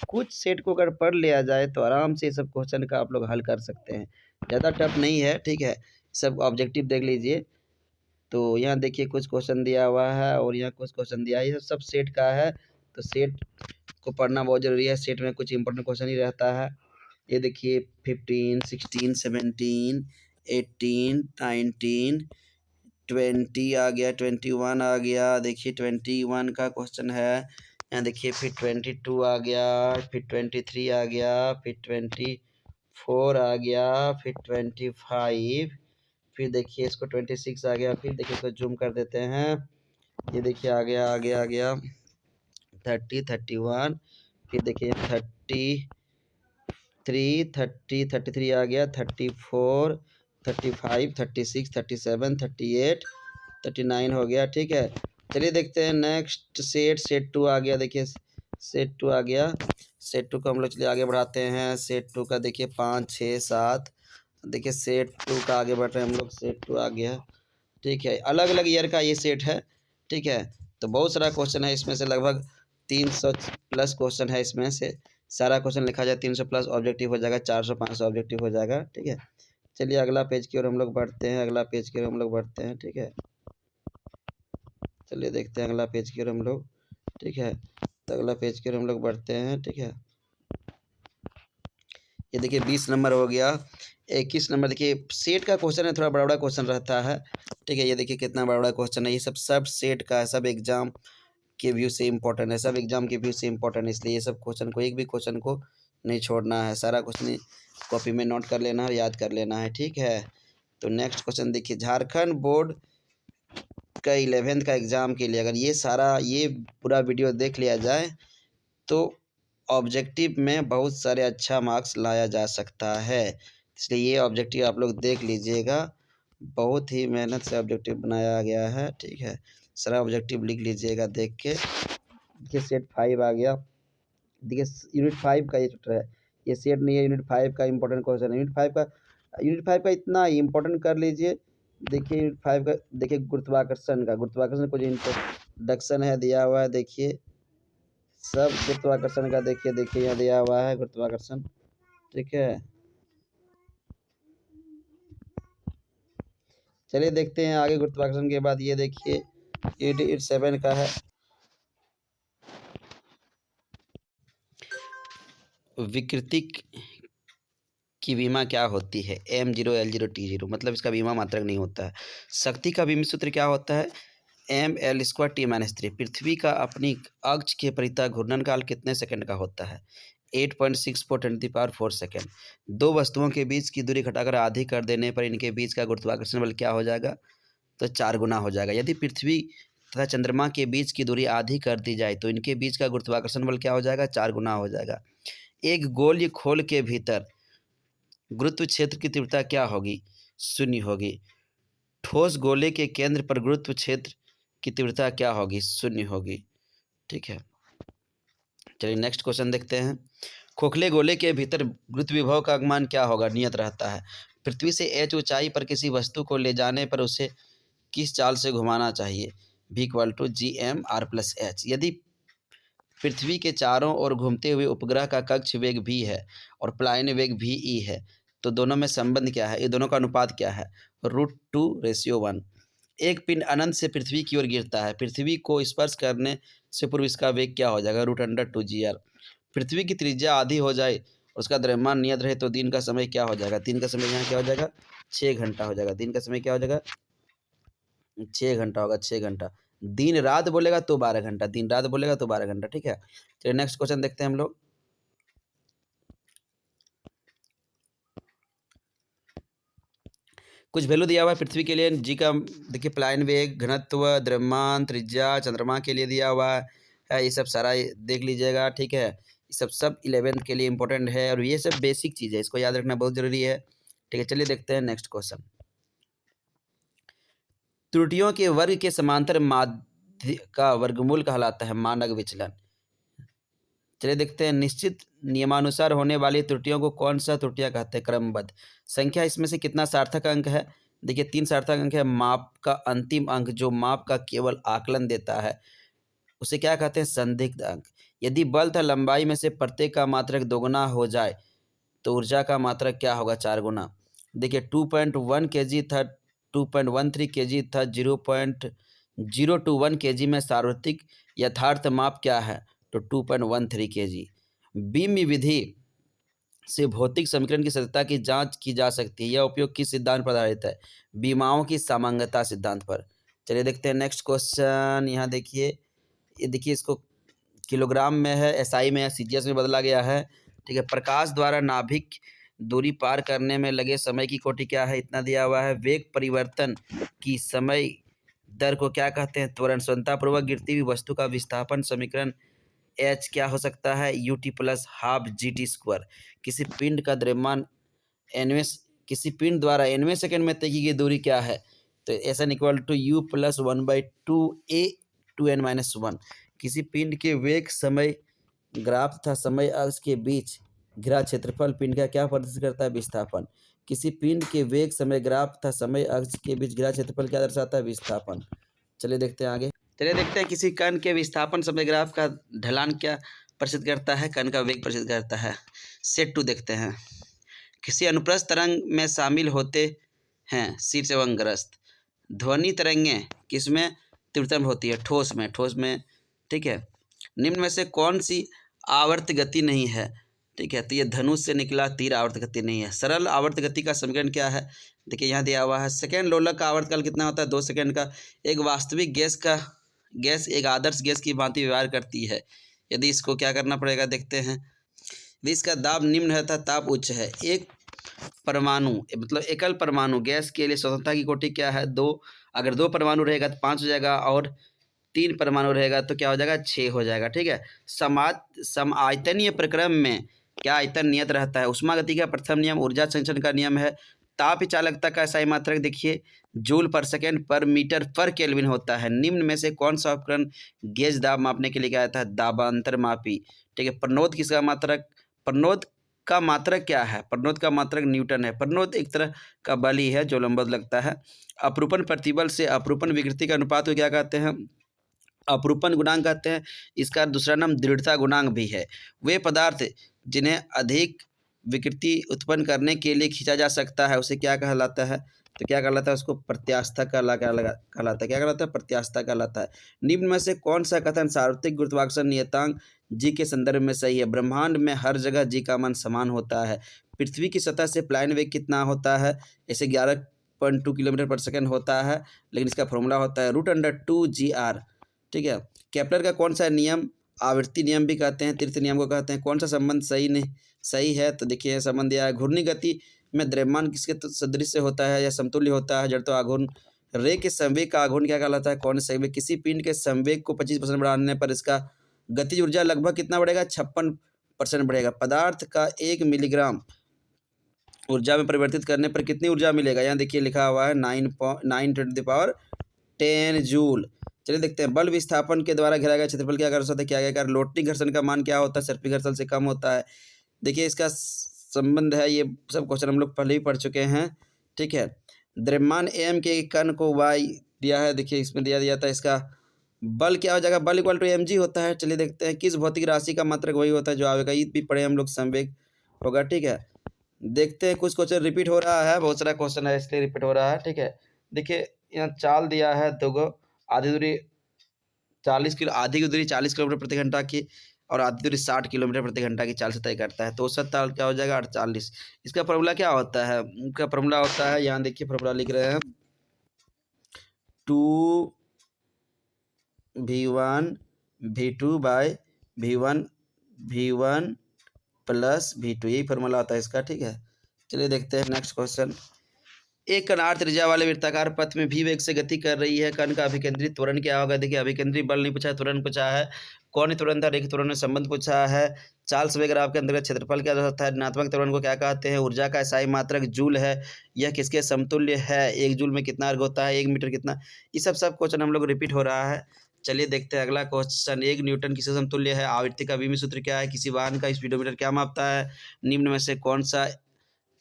कुछ सेट को अगर पढ़ लिया जाए तो आराम से सब क्वेश्चन का आप लोग हल कर सकते हैं, ज़्यादा टफ नहीं है, ठीक है। सब ऑब्जेक्टिव देख लीजिए। तो यहाँ देखिए कुछ क्वेश्चन दिया हुआ है और यहाँ कुछ क्वेश्चन दिया है, ये सब सेट का है। तो सेट को पढ़ना बहुत ज़रूरी है, सेट में कुछ इंपॉर्टेंट क्वेश्चन ही रहता है। ये देखिए 15, 16, 17, 18, 19, 20 आ गया, 21 आ गया। देखिए 21 का क्वेश्चन है यहाँ देखिए। फिर 22 आ गया, फिर 23 आ गया, फिर 24 आ गया, फिर 25, फिर देखिए इसको 26 आ गया। फिर देखिए इसको जूम कर देते हैं, ये देखिए आ गया, आ गया, आ गया 30, 31, फिर देखिए 33 आ गया, 34, 35, 36, 37, 38, 39 हो गया, ठीक है। चलिए देखते हैं नेक्स्ट सेट 2 आ गया। देखिए सेट 2 आ गया। सेट 2 को हम लोग चलिए आगे बढ़ाते हैं। सेट 2 का देखिए 5, 6, 7। देखिए सेट 2 का आगे बढ़ रहे हैं हम लोग। सेट 2 आ गया, ठीक है। अलग अलग ईयर का ये सेट है, ठीक है। तो बहुत सारा क्वेश्चन है इसमें से, लगभग 300 प्लस क्वेश्चन है इसमें से। सारा क्वेश्चन लिखा जाए 300 प्लस ऑब्जेक्टिव हो जाएगा, 400 500 ऑब्जेक्टिव हो जाएगा, ठीक है। चलिए अगला पेज की ओर हम लोग बढ़ते हैं, अगला पेज की ओर हम लोग बढ़ते हैं, ठीक है। चलिए देखते हैं अगला पेज की ओर हम लोग, ठीक है। तो अगला पेज की ओर हम लोग बढ़ते हैं, ठीक है। ये देखिए 20 नंबर हो गया। 21 नंबर देखिए सेट का क्वेश्चन है, थोड़ा बड़ा बड़ा क्वेश्चन रहता है, ठीक है। ये देखिए कितना बड़ा बड़ा क्वेश्चन है, ये सब सेट का है, सब एग्जाम के व्यू से इम्पोर्टेंट है, सब एग्जाम के व्यू से इम्पोर्टेंट है। इसलिए ये सब क्वेश्चन को, एक भी क्वेश्चन को नहीं छोड़ना है, सारा क्वेश्चन कॉपी में नोट कर लेना है, याद कर लेना है, ठीक है। तो नेक्स्ट क्वेश्चन देखिए, झारखंड बोर्ड का 11th का एग्ज़ाम के लिए अगर ये पूरा वीडियो देख लिया जाए तो ऑब्जेक्टिव में बहुत सारे अच्छा मार्क्स लाया जा सकता है। इसलिए ये ऑब्जेक्टिव आप लोग देख लीजिएगा, बहुत ही मेहनत से ऑब्जेक्टिव बनाया गया है, ठीक है। सारा ऑब्जेक्टिव लिख लीजिएगा देख के। देखिए सेट 5 आ गया। देखिए यूनिट 5 का ये चैप्टर है, ये सेट नहीं है, यूनिट 5 का इंपॉर्टेंट क्वेश्चन है। यूनिट 5 का इतना इम्पोर्टेंट कर लीजिए। देखिए यूनिट 5 का देखिए गुरुत्वाकर्षण कुछ इंट्रोडक्शन है दिया हुआ है। देखिए सब गुरुत्वाकर्षण का देखिए यहाँ दिया हुआ है गुरुत्वाकर्षण, ठीक है। चलिए देखते हैं आगे गुरुत्वाकर्षण के बाद। ये देखिए यूनिट 7 का है, विकृति की विमा क्या होती है। M0 L0 T0, मतलब इसका विमा मात्रक नहीं होता है। शक्ति का विमित सूत्र क्या होता है, mL² T-3। पृथ्वी का अपनी अक्ष के परितः घूर्णन काल कितने सेकंड का होता है, 8.64 × 10⁴ सेकंड। दो वस्तुओं के बीच की दूरी घटाकर आधी कर देने पर इनके बीच का गुरुत्वाकर्षण बल क्या हो जाएगा, तो 4 गुना हो जाएगा। यदि पृथ्वी तथा चंद्रमा के बीच की दूरी आधी कर दी जाए तो इनके बीच का गुरुत्वाकर्षण बल क्या हो जाएगा, 4 गुना हो जाएगा। एक गोल खोल के भीतर गुरुत्व क्षेत्र की तीव्रता क्या होगी, 0 होगी। ठोस गोले के केंद्र पर गुरुत्व क्षेत्र की तीव्रता क्या होगी, 0 होगी, ठीक है। चलिए नेक्स्ट क्वेश्चन देखते हैं। खोखले गोले के भीतर गुरुत्व विभव का मान क्या होगा, नियत रहता है। पृथ्वी से h ऊंचाई पर किसी वस्तु को ले जाने पर उसे किस चाल से घुमाना चाहिए, v=g m r+h। यदि पृथ्वी के चारों ओर घूमते हुए उपग्रह का कक्ष वेग v है और पलायन वेग ve है, तो दोनों में संबंध क्या है? ये दोनों का अनुपात क्या है? √2:1। एक पिंड अनंत से पृथ्वी की ओर गिरता है, पृथ्वी को स्पर्श करने से पूर्व इसका वेग क्या हो जाएगा? √2gr। पृथ्वी की त्रिज्या आधी हो जाए, उसका द्रव्यमान नियत रहे, तो दिन का समय क्या हो जाएगा? दिन का समय यहाँ क्या हो जाएगा? 6 घंटा हो जाएगा। दिन का समय क्या हो जाएगा? 6 घंटा होगा, 6 घंटा। दिन रात बोलेगा तो 12 घंटा, दिन रात बोलेगा तो 12 घंटा, ठीक है। चलिए नेक्स्ट क्वेश्चन देखते हैं हम लोग। कुछ वैल्यू दिया हुआ है पृथ्वी के लिए जी का, देखिए पलायन वेग, घनत्व, द्रव्यमान, त्रिज्या, चंद्रमा के लिए दिया हुआ है, ये सब सारा देख लीजिएगा, ठीक है। ये सब 11th के लिए इंपॉर्टेंट है और ये सब बेसिक चीज़ है, इसको याद रखना बहुत जरूरी है, ठीक है। चलिए देखते हैं नेक्स्ट क्वेश्चन। त्रुटियों के वर्ग के समांतर माध्य का वर्गमूल कहलाता है मानक विचलन। चलिए देखते हैं, निश्चित नियमानुसार होने वाली त्रुटियों को कौन सा त्रुटियां कहते हैं? क्रमबद्ध संख्या। इसमें से कितना सार्थक अंक है? देखिए 3 सार्थक अंक है। माप का अंतिम अंक जो माप का केवल आकलन देता है उसे क्या कहते हैं? संदिग्ध अंक। यदि बल तथा लंबाई में से प्रत्येक का मात्रक दोगुना हो जाए तो ऊर्जा का मात्रक क्या होगा? 4 गुना। देखिए 2.1 kg था, 2.13 kg था, 0.021 kg में सार्वत्रिक यथार्थ माप क्या है? तो 2.13 kg। बीम विधि से भौतिक समीकरण की सत्यता की जांच की जा सकती है। यह उपयोग किस सिद्धांत पर आधारित है? बीमाओं की सामान्यता सिद्धांत पर। चलिए देखते हैं नेक्स्ट क्वेश्चन। यहाँ देखिए, ये देखिए इसको किलोग्राम में है, एसआई में है, सीजीएस में बदला गया है, ठीक है। प्रकाश द्वारा नाभिक दूरी पार करने में लगे समय की कोटि क्या है? इतना दिया हुआ है। वेग परिवर्तन की समय दर को क्या कहते हैं? त्वरण। स्वतंत्रतापूर्वक गिरती हुई वस्तु का विस्थापन समीकरण एच क्या हो सकता है? ut + ½ gt²। किसी पिंड का द्रव्यमान किसी पिंड द्वारा nवें सेकंड में तय की गई दूरी क्या है? तो S n = u + 1/2a 2n-1। किसी पिंड के वेग समय ग्राफ तथा समय अक्ष के बीच घिरा क्षेत्रफल पिंड का क्या प्रदर्शित करता है? विस्थापन। किसी पिंड के वेग समय ग्राफ तथा समय अक्ष के बीच घिरा क्षेत्रफल क्या दर्शाता है? विस्थापन। चलिए देखते हैं आगे। चलिए देखते हैं, किसी कण के विस्थापन समय ग्राफ का ढलान क्या प्रदर्शित करता है? कण का वेग प्रदर्शित करता है। सेट 2 देखते हैं। किसी अनुप्रस्थ तरंग में शामिल होते हैं शीर्ष एवं ग्रस्त। ध्वनि तरंगें किसमें तीव्रतम होती है? ठोस में, ठीक है। निम्न में से कौन सी आवर्त गति नहीं है? ठीक है, तो ये धनुष से निकला तीर आवर्त गति नहीं है। सरल आवर्त गति का समीकरण क्या है? देखिए यहाँ दिया हुआ है। सेकेंड लोलक का आवर्तकाल कितना होता है? 2 सेकेंड का। एक वास्तविक गैस एक आदर्श गैस की भांति व्यवहार करती है। यदि इसको क्या करना पड़ेगा देखते हैं। यदि इसका दाब निम्न है तथा ताप उच्च है। एक परमाणु मतलब एकल परमाणु गैस के लिए स्वतंत्रता की कोटि क्या है? 2। अगर 2 परमाणु रहेगा तो 5 हो जाएगा और 3 परमाणु रहेगा तो क्या हो जाएगा? 6 हो जाएगा, ठीक है। समायतनीय प्रक्रम में क्या आयतन नियत रहता है? उष्मागति का प्रथम नियम ऊर्जा संचरण का नियम है। ताप चालकता का SI मात्रक देखिए जूल/सेकंड/मीटर/केल्विन होता है। निम्न में से कौन सा उपकरण गेज दाब मापने के लिए क्या आता है? दाबांतर मापी, ठीक है। प्रणोद किसका मात्रक? प्रणोद का मात्रक क्या है? प्रणोद का मात्रक न्यूटन है। प्रणोद एक तरह का बल ही है जो लंबवत लगता है। अपरूपण प्रतिबल से अपरूपण विकृति का अनुपात को क्या कहते हैं? अपरूपण गुणांक कहते हैं। इसका दूसरा नाम दृढ़ता गुणांक भी है। वे पदार्थ जिन्हें अधिक विकृति उत्पन्न करने के लिए खींचा जा सकता है उसे क्या कहलाता है? तो क्या कहलाता है? उसको प्रत्यास्था कहलाता है। क्या कहलाता है? प्रत्यास्था कहलाता है। निम्न में से कौन सा कथन सार्वत्रिक गुरुत्वाकर्षण नियतांक जी के संदर्भ में सही है? ब्रह्मांड में हर जगह जी का मान समान होता है। पृथ्वी की सतह से पलायन वेग कितना होता है? इसे 11.2 किलोमीटर/सेकंड होता है, लेकिन इसका फॉर्मूला होता है √2gr, ठीक है। केपलर का कौन सा नियम आवृत्ति नियम भी कहते हैं, तीर्थ नियम को कहते हैं? कौन सा संबंध सही है? तो देखिए संबंध दिया है। घूर्णी गति में द्रव्यमान किसके सदृश होता है या समतुल्य होता है? जड़ तो आघूर्ण। रे के संवेग का आघूर्ण क्या कहलाता है? कौन संवेग? किसी पिंड के संवेग को 25% बढ़ाने पर इसका गतिज ऊर्जा लगभग कितना बढ़ेगा? 56% बढ़ेगा। पदार्थ का 1 मिलीग्राम ऊर्जा में परिवर्तित करने पर कितनी ऊर्जा मिलेगा? यहाँ देखिए लिखा हुआ है 9×10 जूल। चलिए देखते हैं। बल विस्थापन के द्वारा घेरा गया क्षेत्रफल क्या कर सकते हैं? क्या क्या कर? लोटनी घर्षण का मान क्या होता है? सर्पी घर्षण से कम होता है। देखिए इसका संबंध है, ये सब क्वेश्चन हम लोग पहले ही पढ़ चुके हैं, ठीक है। द्रव्यमान m के कण को y दिया है, देखिए इसमें दिया था इसका बल क्या हो जाएगा, बल इक्वल टू mg होता है। चलिए देखते हैं किस भौतिक राशि का मात्रक वही होता है जो आवेगा, ये भी पढ़े हम लोग, संवेग होगा, ठीक है। देखते हैं कुछ क्वेश्चन रिपीट हो रहा है, बहुत सारा क्वेश्चन है इसलिए रिपीट हो रहा है, ठीक है। देखिए यहाँ चाल दिया है 2 गो, आधी दूरी 40 किलो, आधी की दूरी 40 किलोमीटर प्रति घंटा की और आधी दूरी 60 किलोमीटर प्रति घंटा की चाल से तय करता है। तो औसत ताल क्या हो जाएगा 48। इसका फॉर्मूला क्या होता है, इसका फॉर्मूला होता है, यहाँ देखिए फॉर्मूला लिख रहे हैं 2v1 v2 bye v1 plus v2, यही फॉर्मूला होता है इसका, ठीक है। चलिए देखते हैं नेक्स्ट क्वेश्चन। एक कण त्रिज्या वाले वृत्ताकार पथ में भी वेग से गति कर रही है, कण का अभिकेंद्रित त्वरण क्या होगा। देखिए अभिकेंद्रित बल नहीं पूछा है, त्वरण पूछा है। कौन त्वरण था, रेखीय त्वरण में संबंध पूछा है। चार्ल्स वेग ग्राफ के अंतर्गत क्षेत्रफल क्या होता है, ऋणात्मक त्वरण को क्या कहते हैं। ऊर्जा का SI मात्रक जूल है, यह किसके समतुल्य है, 1 जूल में कितना अर्घ होता है, 1 मीटर कितना। ये सब क्वेश्चन हम लोग रिपीट हो रहा है। चलिए देखते हैं अगला क्वेश्चन। 1 न्यूटन किसके समतुल्य है। आवृत्ति का विमी सूत्र क्या है। किसी वाहन का स्पीडोमीटर क्या मापता है। निम्न में से कौन सा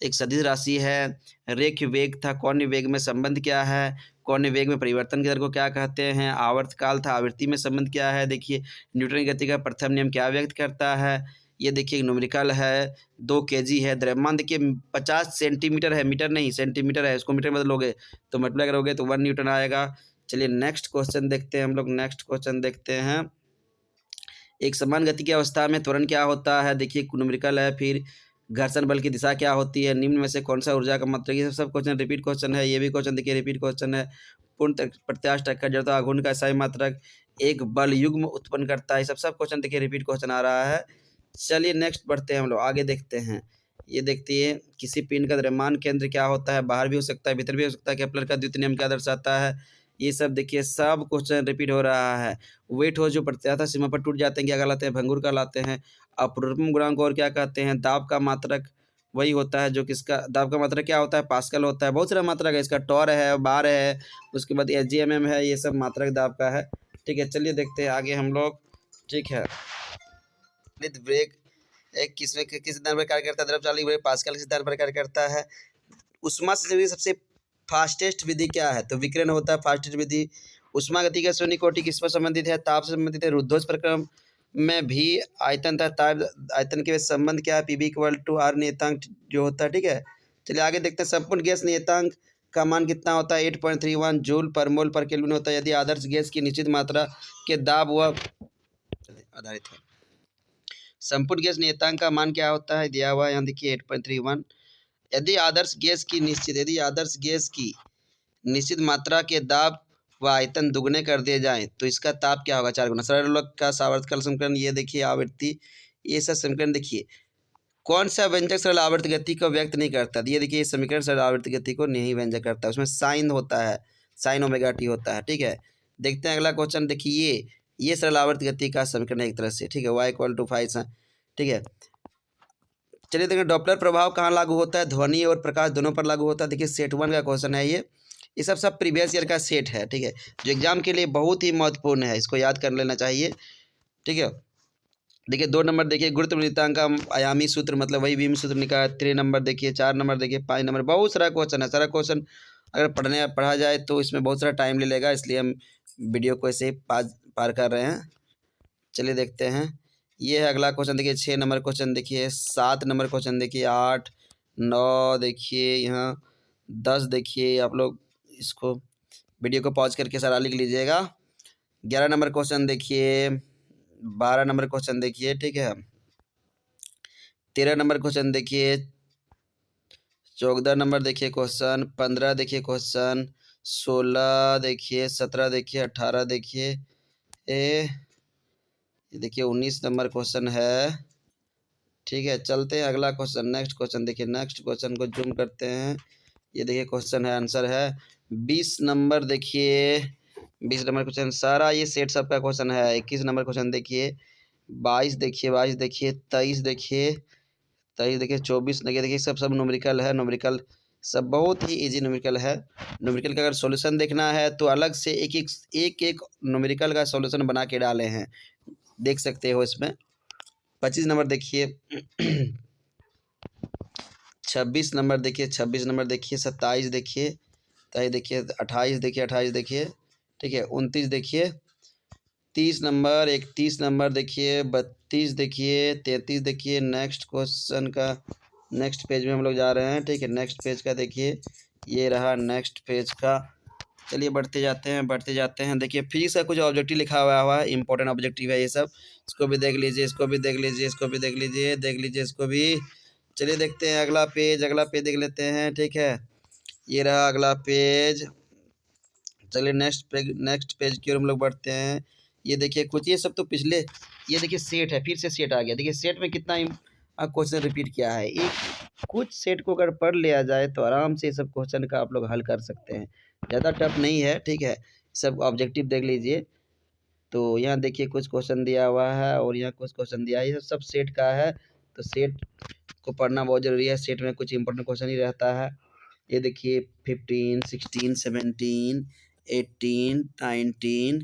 एक सदिश राशि है। रेखीय वेग था, कोणीय वेग में संबंध क्या है। कोणीय वेग में परिवर्तन की दर को क्या कहते हैं। आवर्तकाल था, आवृत्ति में संबंध क्या है। देखिए न्यूटन की गति का प्रथम नियम क्या व्यक्त करता है। ये देखिए न्यूमेरिकल है, 2 kg है। द्रव्यमान देखिए 50 सेंटीमीटर है, मीटर नहीं सेंटीमीटर है, इसको मीटर में बदलोगे तो मल्टीप्लाई करोगे तो 1 न्यूटन आएगा। चलिए नेक्स्ट क्वेश्चन देखते हैं हम लोग। नेक्स्ट क्वेश्चन देखते हैं, एक समान गति की अवस्था में त्वरण क्या होता है। देखिए न्यूमेरिकल है। फिर घर्षण बल की दिशा क्या होती है। निम्न में से कौन सा ऊर्जा का मात्रक, ये सब क्वेश्चन रिपीट क्वेश्चन है। ये भी क्वेश्चन देखिए रिपीट क्वेश्चन है। पूर्ण प्रत्याश टक्कर जड़ता आघूर्ण का SI मात्रक एक बल युग्म उत्पन्न करता है। सब क्वेश्चन देखिए रिपीट क्वेश्चन आ रहा है। चलिए नेक्स्ट बढ़ते हैं हम लोग, आगे देखते हैं। ये देखिए किसी पिंड का द्रव्यमान केंद्र क्या होता है, बाहर भी हो सकता है भीतर भी हो सकता है। केपलर का द्वितीय नियम क्या दर्शाता है। ये सब देखिए सब क्वेश्चन रिपीट हो रहा है। वेट हो जो प्रत्यास्थ सीमा पर टूट जाते हैं क्या कहलाते हैं, भंगुर कहलाते हैं। अपरूपण गुणांक और क्या कहते हैं, दाब का मात्रक वही होता है जो किसका, दाब का मात्रक क्या होता है, पास्कल होता है। बहुत सारा मात्रक है इसका, टॉर है, बार है, उसके बाद SGMM है, ये सब मात्रक दाब का है, ठीक है। चलिए देखते हैं आगे हम लोग, ठीक है। ब्रेक एक किस दर पर कार्य करता है, द्रव चालित ब्रेक पास्कल किस दर पर कार्य करता है। उष्मा से जुड़ी सबसे फास्टेस्ट विधि क्या है, तो विकिरण होता है फास्टेस्ट विधि। उष्मा गति का शून्य कोटि किस पर संबंधित है, ताप से संबंधित है। रुद्धोष्म प्रक्रम में भी आयतन था, ताप आयतन के संबंध क्या है, PV इक्वल टू R नियतांक जो होता है, ठीक है। चलिए आगे देखते हैं, संपूर्ण गैस नियतांक का मान कितना होता है, 8.31 जूल पर मोल पर केल्विन होता है। यदि आदर्श गैस की निश्चित मात्रा के दाब व आधारित है। संपूर्ण गैस नियतांक का मान क्या होता है, दिया हुआ है यहाँ देखिए 8.31। यदि आदर्श गैस की निश्चित मात्रा के दाब व आयतन दुगने कर दिए जाएं तो इसका ताप क्या होगा, 4 गुना। सरल लोलक का सावर्तकाल समीकरण, ये देखिए आवृत्ति, ये सब समीकरण देखिए। कौन सा व्यंजक सरल आवर्त गति को व्यक्त नहीं करता, ये देखिए ये समीकरण सरल आवर्त गति को नहीं व्यंजक करता, उसमें साइन होता है, साइन ओमेगा टी होता है, ठीक है। देखते हैं अगला क्वेश्चन। देखिए ये सरल आवर्त गति का समीकरण एक तरह से, ठीक है। y इक्वल टू 5, ठीक है। चलिए देखें डॉपलर प्रभाव कहाँ लागू होता है, ध्वनि और प्रकाश दोनों पर लागू होता है। देखिए सेट 1 का क्वेश्चन है ये सब प्रीवियस ईयर का सेट है, ठीक है, जो एग्जाम के लिए बहुत ही महत्वपूर्ण है, इसको याद कर लेना चाहिए, ठीक है। देखिए 2 नंबर देखिए गुरुत्व नियतांक का आयामी सूत्र, मतलब वही बीम सूत्र निकाला। 3 नंबर देखिए, 4 नंबर देखिए, 5 नंबर, बहुत सारा क्वेश्चन है। सारा क्वेश्चन अगर पढ़ा जाए तो इसमें बहुत सारा टाइम ले लेगा, इसलिए हम वीडियो को ऐसे पार कर रहे हैं। चलिए देखते हैं, ये है अगला क्वेश्चन। देखिए 6 नंबर क्वेश्चन देखिए, 7 नंबर क्वेश्चन देखिए, 8, 9 देखिए, यहाँ 10 देखिए। आप लोग इसको वीडियो को पॉज करके सारा लिख लीजिएगा। 11 नंबर क्वेश्चन देखिए, 12 नंबर क्वेश्चन देखिए, ठीक है। 13 नंबर क्वेश्चन देखिए, 14 नंबर देखिए क्वेश्चन, 15 देखिए क्वेश्चन, 16 देखिए, 17 देखिए, 18 देखिए, ये देखिए 19 नंबर क्वेश्चन है, ठीक है। चलते हैं अगला क्वेश्चन, नेक्स्ट क्वेश्चन देखिए। नेक्स्ट क्वेश्चन को जूम करते हैं, ये देखिए क्वेश्चन है, आंसर है 20 नंबर देखिए, 20 नंबर क्वेश्चन सारा ये सेट सब का क्वेश्चन है। 21 नंबर क्वेश्चन देखिए, 22 देखिए, 23 देखिए, 24 देखिए, सब न्यूमेरिकल है। न्यूमेरिकल सब बहुत ही इजी न्यूमेरिकल है। न्यूमेरिकल का अगर सॉल्यूशन देखना है तो अलग से एक न्यूमेरिकल का सॉल्यूशन बना के डाले हैं, देख सकते हो इसमें। 25 नंबर देखिए 26 नंबर देखिए, 27 देखिए, तो देखिए 28 देखिए, 28 देखिए, ठीक है, 29 देखिए, 30 नंबर, 31 नंबर देखिए, 32 देखिए, 33 देखिए। नेक्स्ट क्वेश्चन का नेक्स्ट पेज में हम लोग जा रहे हैं, ठीक है। नेक्स्ट पेज का देखिए, ये रहा नेक्स्ट पेज का। चलिए बढ़ते जाते हैं, बढ़ते जाते हैं। देखिए फिजिक्स का कुछ ऑब्जेक्टिव लिखा हुआ है, इंपॉर्टेंट ऑब्जेक्टिव है ये सब। इसको भी देख लीजिए, इसको भी देख लीजिए, इसको भी देख लीजिए, देख लीजिए इसको भी। चलिए देखते हैं अगला पेज, अगला पेज देख लेते हैं, ठीक है। ये रहा अगला पेज। चलिए नेक्स्ट पेज की ओर हम लोग बढ़ते हैं। ये देखिए कुछ, ये सब तो पिछले, ये देखिए सेट है, फिर से सेट आ गया। देखिए सेट में कितना क्वेश्चन रिपीट किया है। एक कुछ सेट को अगर पढ़ लिया जाए तो आराम से ये सब क्वेश्चन का आप लोग हल कर सकते हैं, ज़्यादा टफ नहीं है, ठीक है। सब ऑब्जेक्टिव देख लीजिए। तो यहाँ देखिए कुछ क्वेश्चन दिया हुआ है और यहाँ कुछ क्वेश्चन दिया है, ये सब सेट का है। तो सेट को पढ़ना बहुत ज़रूरी है, सेट में कुछ इंपॉर्टेंट क्वेश्चन ही रहता है। ये देखिए 15, 16, 17, 18, 19,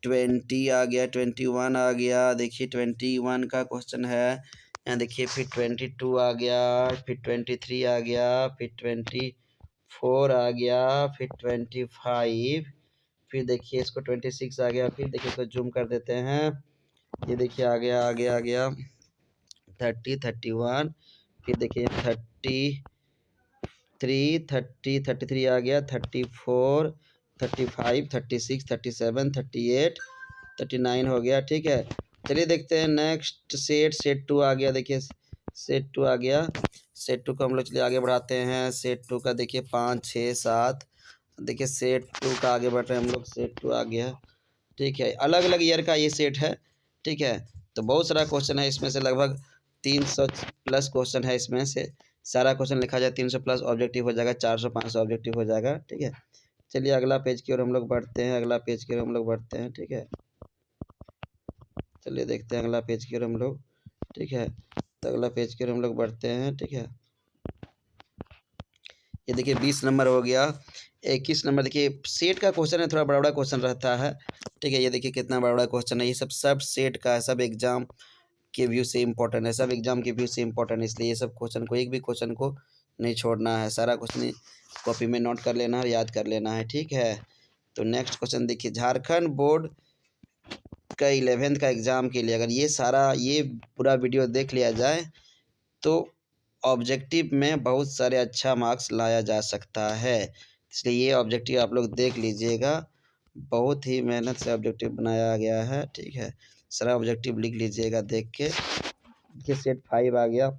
20 आ गया, 21 आ गया। देखिए 21 का क्वेश्चन है। यहाँ देखिए फिर 22 आ गया, फिर 23 आ गया, फिर 24 आ गया, फिर 25, फिर देखिए इसको 26 आ गया। फिर देखिए इसको जूम कर देते हैं, ये देखिए आ गया, आ गया, आ गया 30, 31, फिर देखिए 33 आ गया, 34, 35, 36, 37, 38, 39 हो गया, ठीक है। चलिए देखते हैं नेक्स्ट सेट 2 आ गया। देखिए सेट 2 आ गया। सेट 2 को हम लोग चलिए आगे बढ़ाते हैं। सेट 2 का देखिए 5, 6, 7। देखिए सेट 2 का आगे बढ़ रहे हैं हम लोग। सेट 2 आ गया, ठीक है। अलग अलग ईयर का ये सेट है, ठीक है। तो बहुत सारा क्वेश्चन है इसमें से, लगभग 300 प्लस क्वेश्चन है इसमें से। सारा क्वेश्चन लिखा जाए 300 प्लस ऑब्जेक्टिव हो जाएगा, 400 500 ऑब्जेक्टिव हो जाएगा, ठीक है। चलिए अगला पेज की ओर हम लोग बढ़ते हैं, अगला पेज की ओर हम लोग बढ़ते हैं, ठीक है। चलिए देखते हैं अगला पेज की ओर हम लोग, ठीक है। तो अगला पेज की ओर हम लोग बढ़ते हैं, ठीक है। ये देखिए 20 नंबर हो गया, 21 नंबर। देखिए सेट का क्वेश्चन है, थोड़ा बड़ा बड़ा क्वेश्चन रहता है, ठीक है। ये देखिए कितना बड़ा बड़ा क्वेश्चन है। ये सब सेट का है, सब एग्जाम के व्यू से इम्पोर्टेंट है, सब एग्जाम के व्यू से इम्पोर्टेंट है। इसलिए ये सब क्वेश्चन को, एक भी क्वेश्चन को नहीं छोड़ना है, सारा क्वेश्चन कॉपी में नोट कर लेना है, याद कर लेना है, ठीक है। तो नेक्स्ट क्वेश्चन देखिए, झारखंड बोर्ड का 11th का एग्ज़ाम के लिए अगर ये पूरा वीडियो देख लिया जाए तो ऑब्जेक्टिव में बहुत सारे अच्छा मार्क्स लाया जा सकता है। इसलिए ये ऑब्जेक्टिव आप लोग देख लीजिएगा, बहुत ही मेहनत से ऑब्जेक्टिव बनाया गया है, ठीक है। सारा ऑब्जेक्टिव लिख लीजिएगा देख के। देखिए सेट 5 आ गया।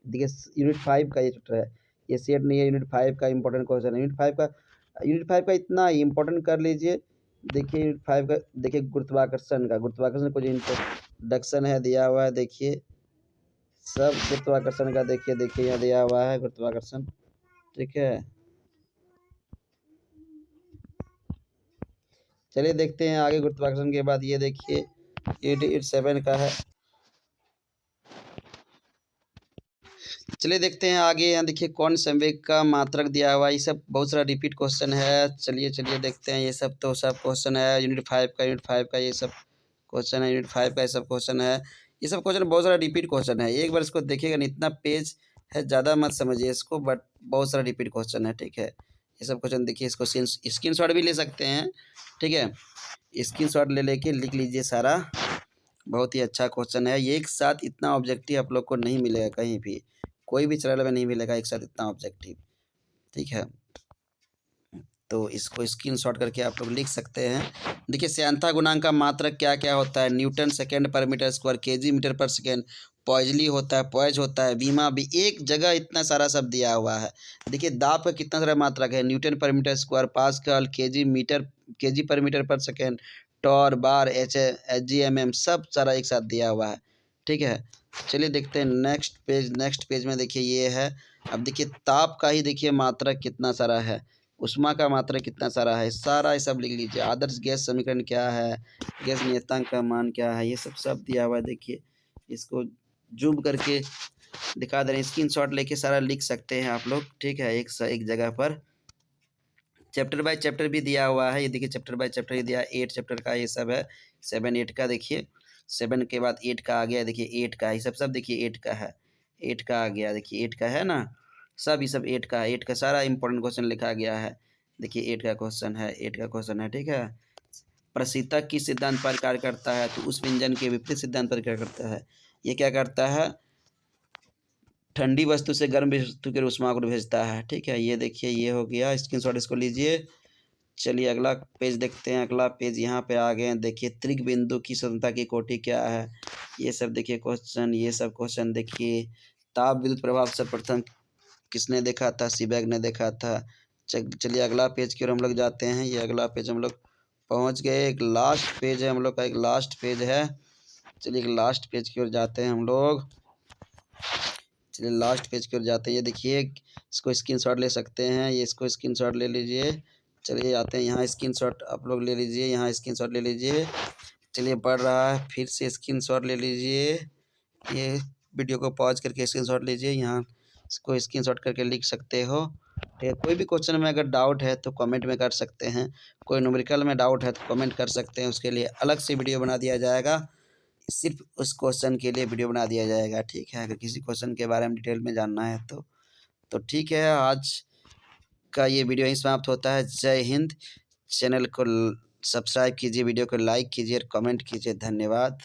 देखिए यूनिट 5 का ये चैप्टर है, ये सेट नहीं है, यूनिट 5 का इंपॉर्टेंट क्वेश्चन है। यूनिट 5 का इतना इम्पोर्टेंट कर लीजिए। देखिए यूनिट 5 का देखिए गुरुत्वाकर्षण कुछ इंट्रोडक्शन है दिया हुआ है। देखिए सब गुरुत्वाकर्षण का देखिए यहाँ दिया हुआ है गुरुत्वाकर्षण, ठीक है। चलिए देखते हैं आगे गुरुत्वाकर्षण के बाद। ये देखिए यूनिट 7 का है। चलिए देखते हैं आगे। यहाँ देखिए कौन संवेग का मात्रक दिया हुआ है, ये सब बहुत सारा रिपीट क्वेश्चन है। चलिए देखते हैं, ये सब तो सब क्वेश्चन है यूनिट 5 का ये सब क्वेश्चन है यूनिट 5 का, ये सब क्वेश्चन है। ये सब क्वेश्चन बहुत सारा रिपीट क्वेश्चन है, एक बार इसको देखिएगा नहीं, इतना पेज है, ज़्यादा मत समझिए इसको, बट बहुत सारा रिपीट क्वेश्चन है, ठीक है। ये सब क्वेश्चन देखिए, इसको स्क्रीनशॉट भी ले सकते हैं, ठीक है। स्क्रीनशॉट ले लेके लिख लीजिए सारा, बहुत ही अच्छा क्वेश्चन है। ये एक साथ इतना ऑब्जेक्टिव आप लोग को नहीं मिलेगा कहीं भी, कोई भी चैनल में नहीं मिलेगा एक साथ इतना ऑब्जेक्टिव, ठीक है। तो इसको स्क्रीनशॉट करके आप लोग लिख सकते हैं। देखिए श्यानता गुणांक का मात्रक क्या क्या होता है, न्यूटन सेकेंड पर मीटर स्क्वायर, केजी मीटर पर सेकेंड, पॉइजली होता है, पॉइज होता है, बीमा भी, एक जगह इतना सारा सब दिया हुआ है। देखिए दाब का कितना सारा मात्रक है, न्यूटन पर मीटर स्क्वायर, पास्कल, केजी पर मीटर पर सेकेंड, टॉर, बार, एच जी एम एम, सब सारा एक साथ दिया हुआ है, ठीक है। चलिए देखते हैं नेक्स्ट पेज में। देखिए ये है, अब देखिए ताप का ही देखिए मात्रक कितना सारा है, उष्मा का मात्रा कितना सारा है, सारा ये सब लिख लीजिए। आदर्श गैस समीकरण क्या है, गैस नियतांक का मान क्या है, ये सब दिया हुआ है। देखिए इसको जूम करके दिखा दे रहे हैं, स्क्रीनशॉट लेके सारा लिख सकते हैं आप लोग, ठीक है। एक जगह पर चैप्टर बाय चैप्टर भी दिया हुआ है। ये देखिए चैप्टर बाय चैप्टर दिया है, 8 चैप्टर का ये सब है। 7 8 का देखिए, 7 के बाद 8 का आ गया, देखिए 8 का, ये सब देखिए 8 का है, 8 का आ गया, देखिए 8 का है ना। सब ये सब 8 का है, 8 का सारा इंपॉर्टेंट क्वेश्चन लिखा गया है। देखिए 8 का क्वेश्चन है, 8 का क्वेश्चन है, ठीक है। प्रशीतक किस सिद्धांत पर कार्य करता है? तो उस व्यंजन के विपरीत सिद्धांत पर कार्य करता है। ये क्या करता है? ठंडी वस्तु से गर्म वस्तु के ऊष्मा को भेजता है, ठीक है। ये देखिए ये हो गया, स्क्रीनशॉट इसको लीजिए। चलिए अगला पेज देखते हैं। अगला पेज यहाँ पे आ गए हैं। देखिए त्रिक बिंदु की स्वतंत्रता की कोटि क्या है? ये सब देखिए क्वेश्चन, ये सब क्वेश्चन देखिए। ताप विद्युत प्रभाव सर्वप्रथम किसने देखा था? सीबेक ने देखा था। चलिए अगला पेज की ओर हम लोग जाते हैं। ये अगला पेज हम लोग पहुँच गए। एक लास्ट पेज है हम लोग का, एक लास्ट पेज है। चलिए एक लास्ट पेज की ओर जाते हैं हम लोग। चलिए लास्ट पेज की ओर जाते हैं। ये देखिए इसको स्क्रीनशॉट ले सकते हैं, ये इसको स्क्रीनशॉट ले लीजिए। चलिए आते हैं यहाँ, स्क्रीनशॉट आप लोग ले लीजिए, यहाँ स्क्रीनशॉट ले लीजिए। चलिए बढ़ रहा है, फिर से स्क्रीनशॉट ले लीजिए। ये वीडियो को पॉज करके स्क्रीनशॉट लीजिए, यहाँ इसको स्क्रीनशॉट करके लिख सकते हो। ठीक है, कोई भी क्वेश्चन में अगर डाउट है तो कमेंट में कर सकते हैं। कोई न्यूमेरिकल में डाउट है तो कमेंट कर सकते हैं, उसके लिए अलग से वीडियो बना दिया जाएगा। सिर्फ उस क्वेश्चन के लिए वीडियो बना दिया जाएगा, ठीक है। अगर किसी क्वेश्चन के बारे में डिटेल में जानना है तो ठीक है। आज का ये वीडियो यहीं समाप्त होता है। जय हिंद। चैनल को सब्सक्राइब कीजिए, वीडियो को लाइक कीजिए और कमेंट कीजिए। धन्यवाद।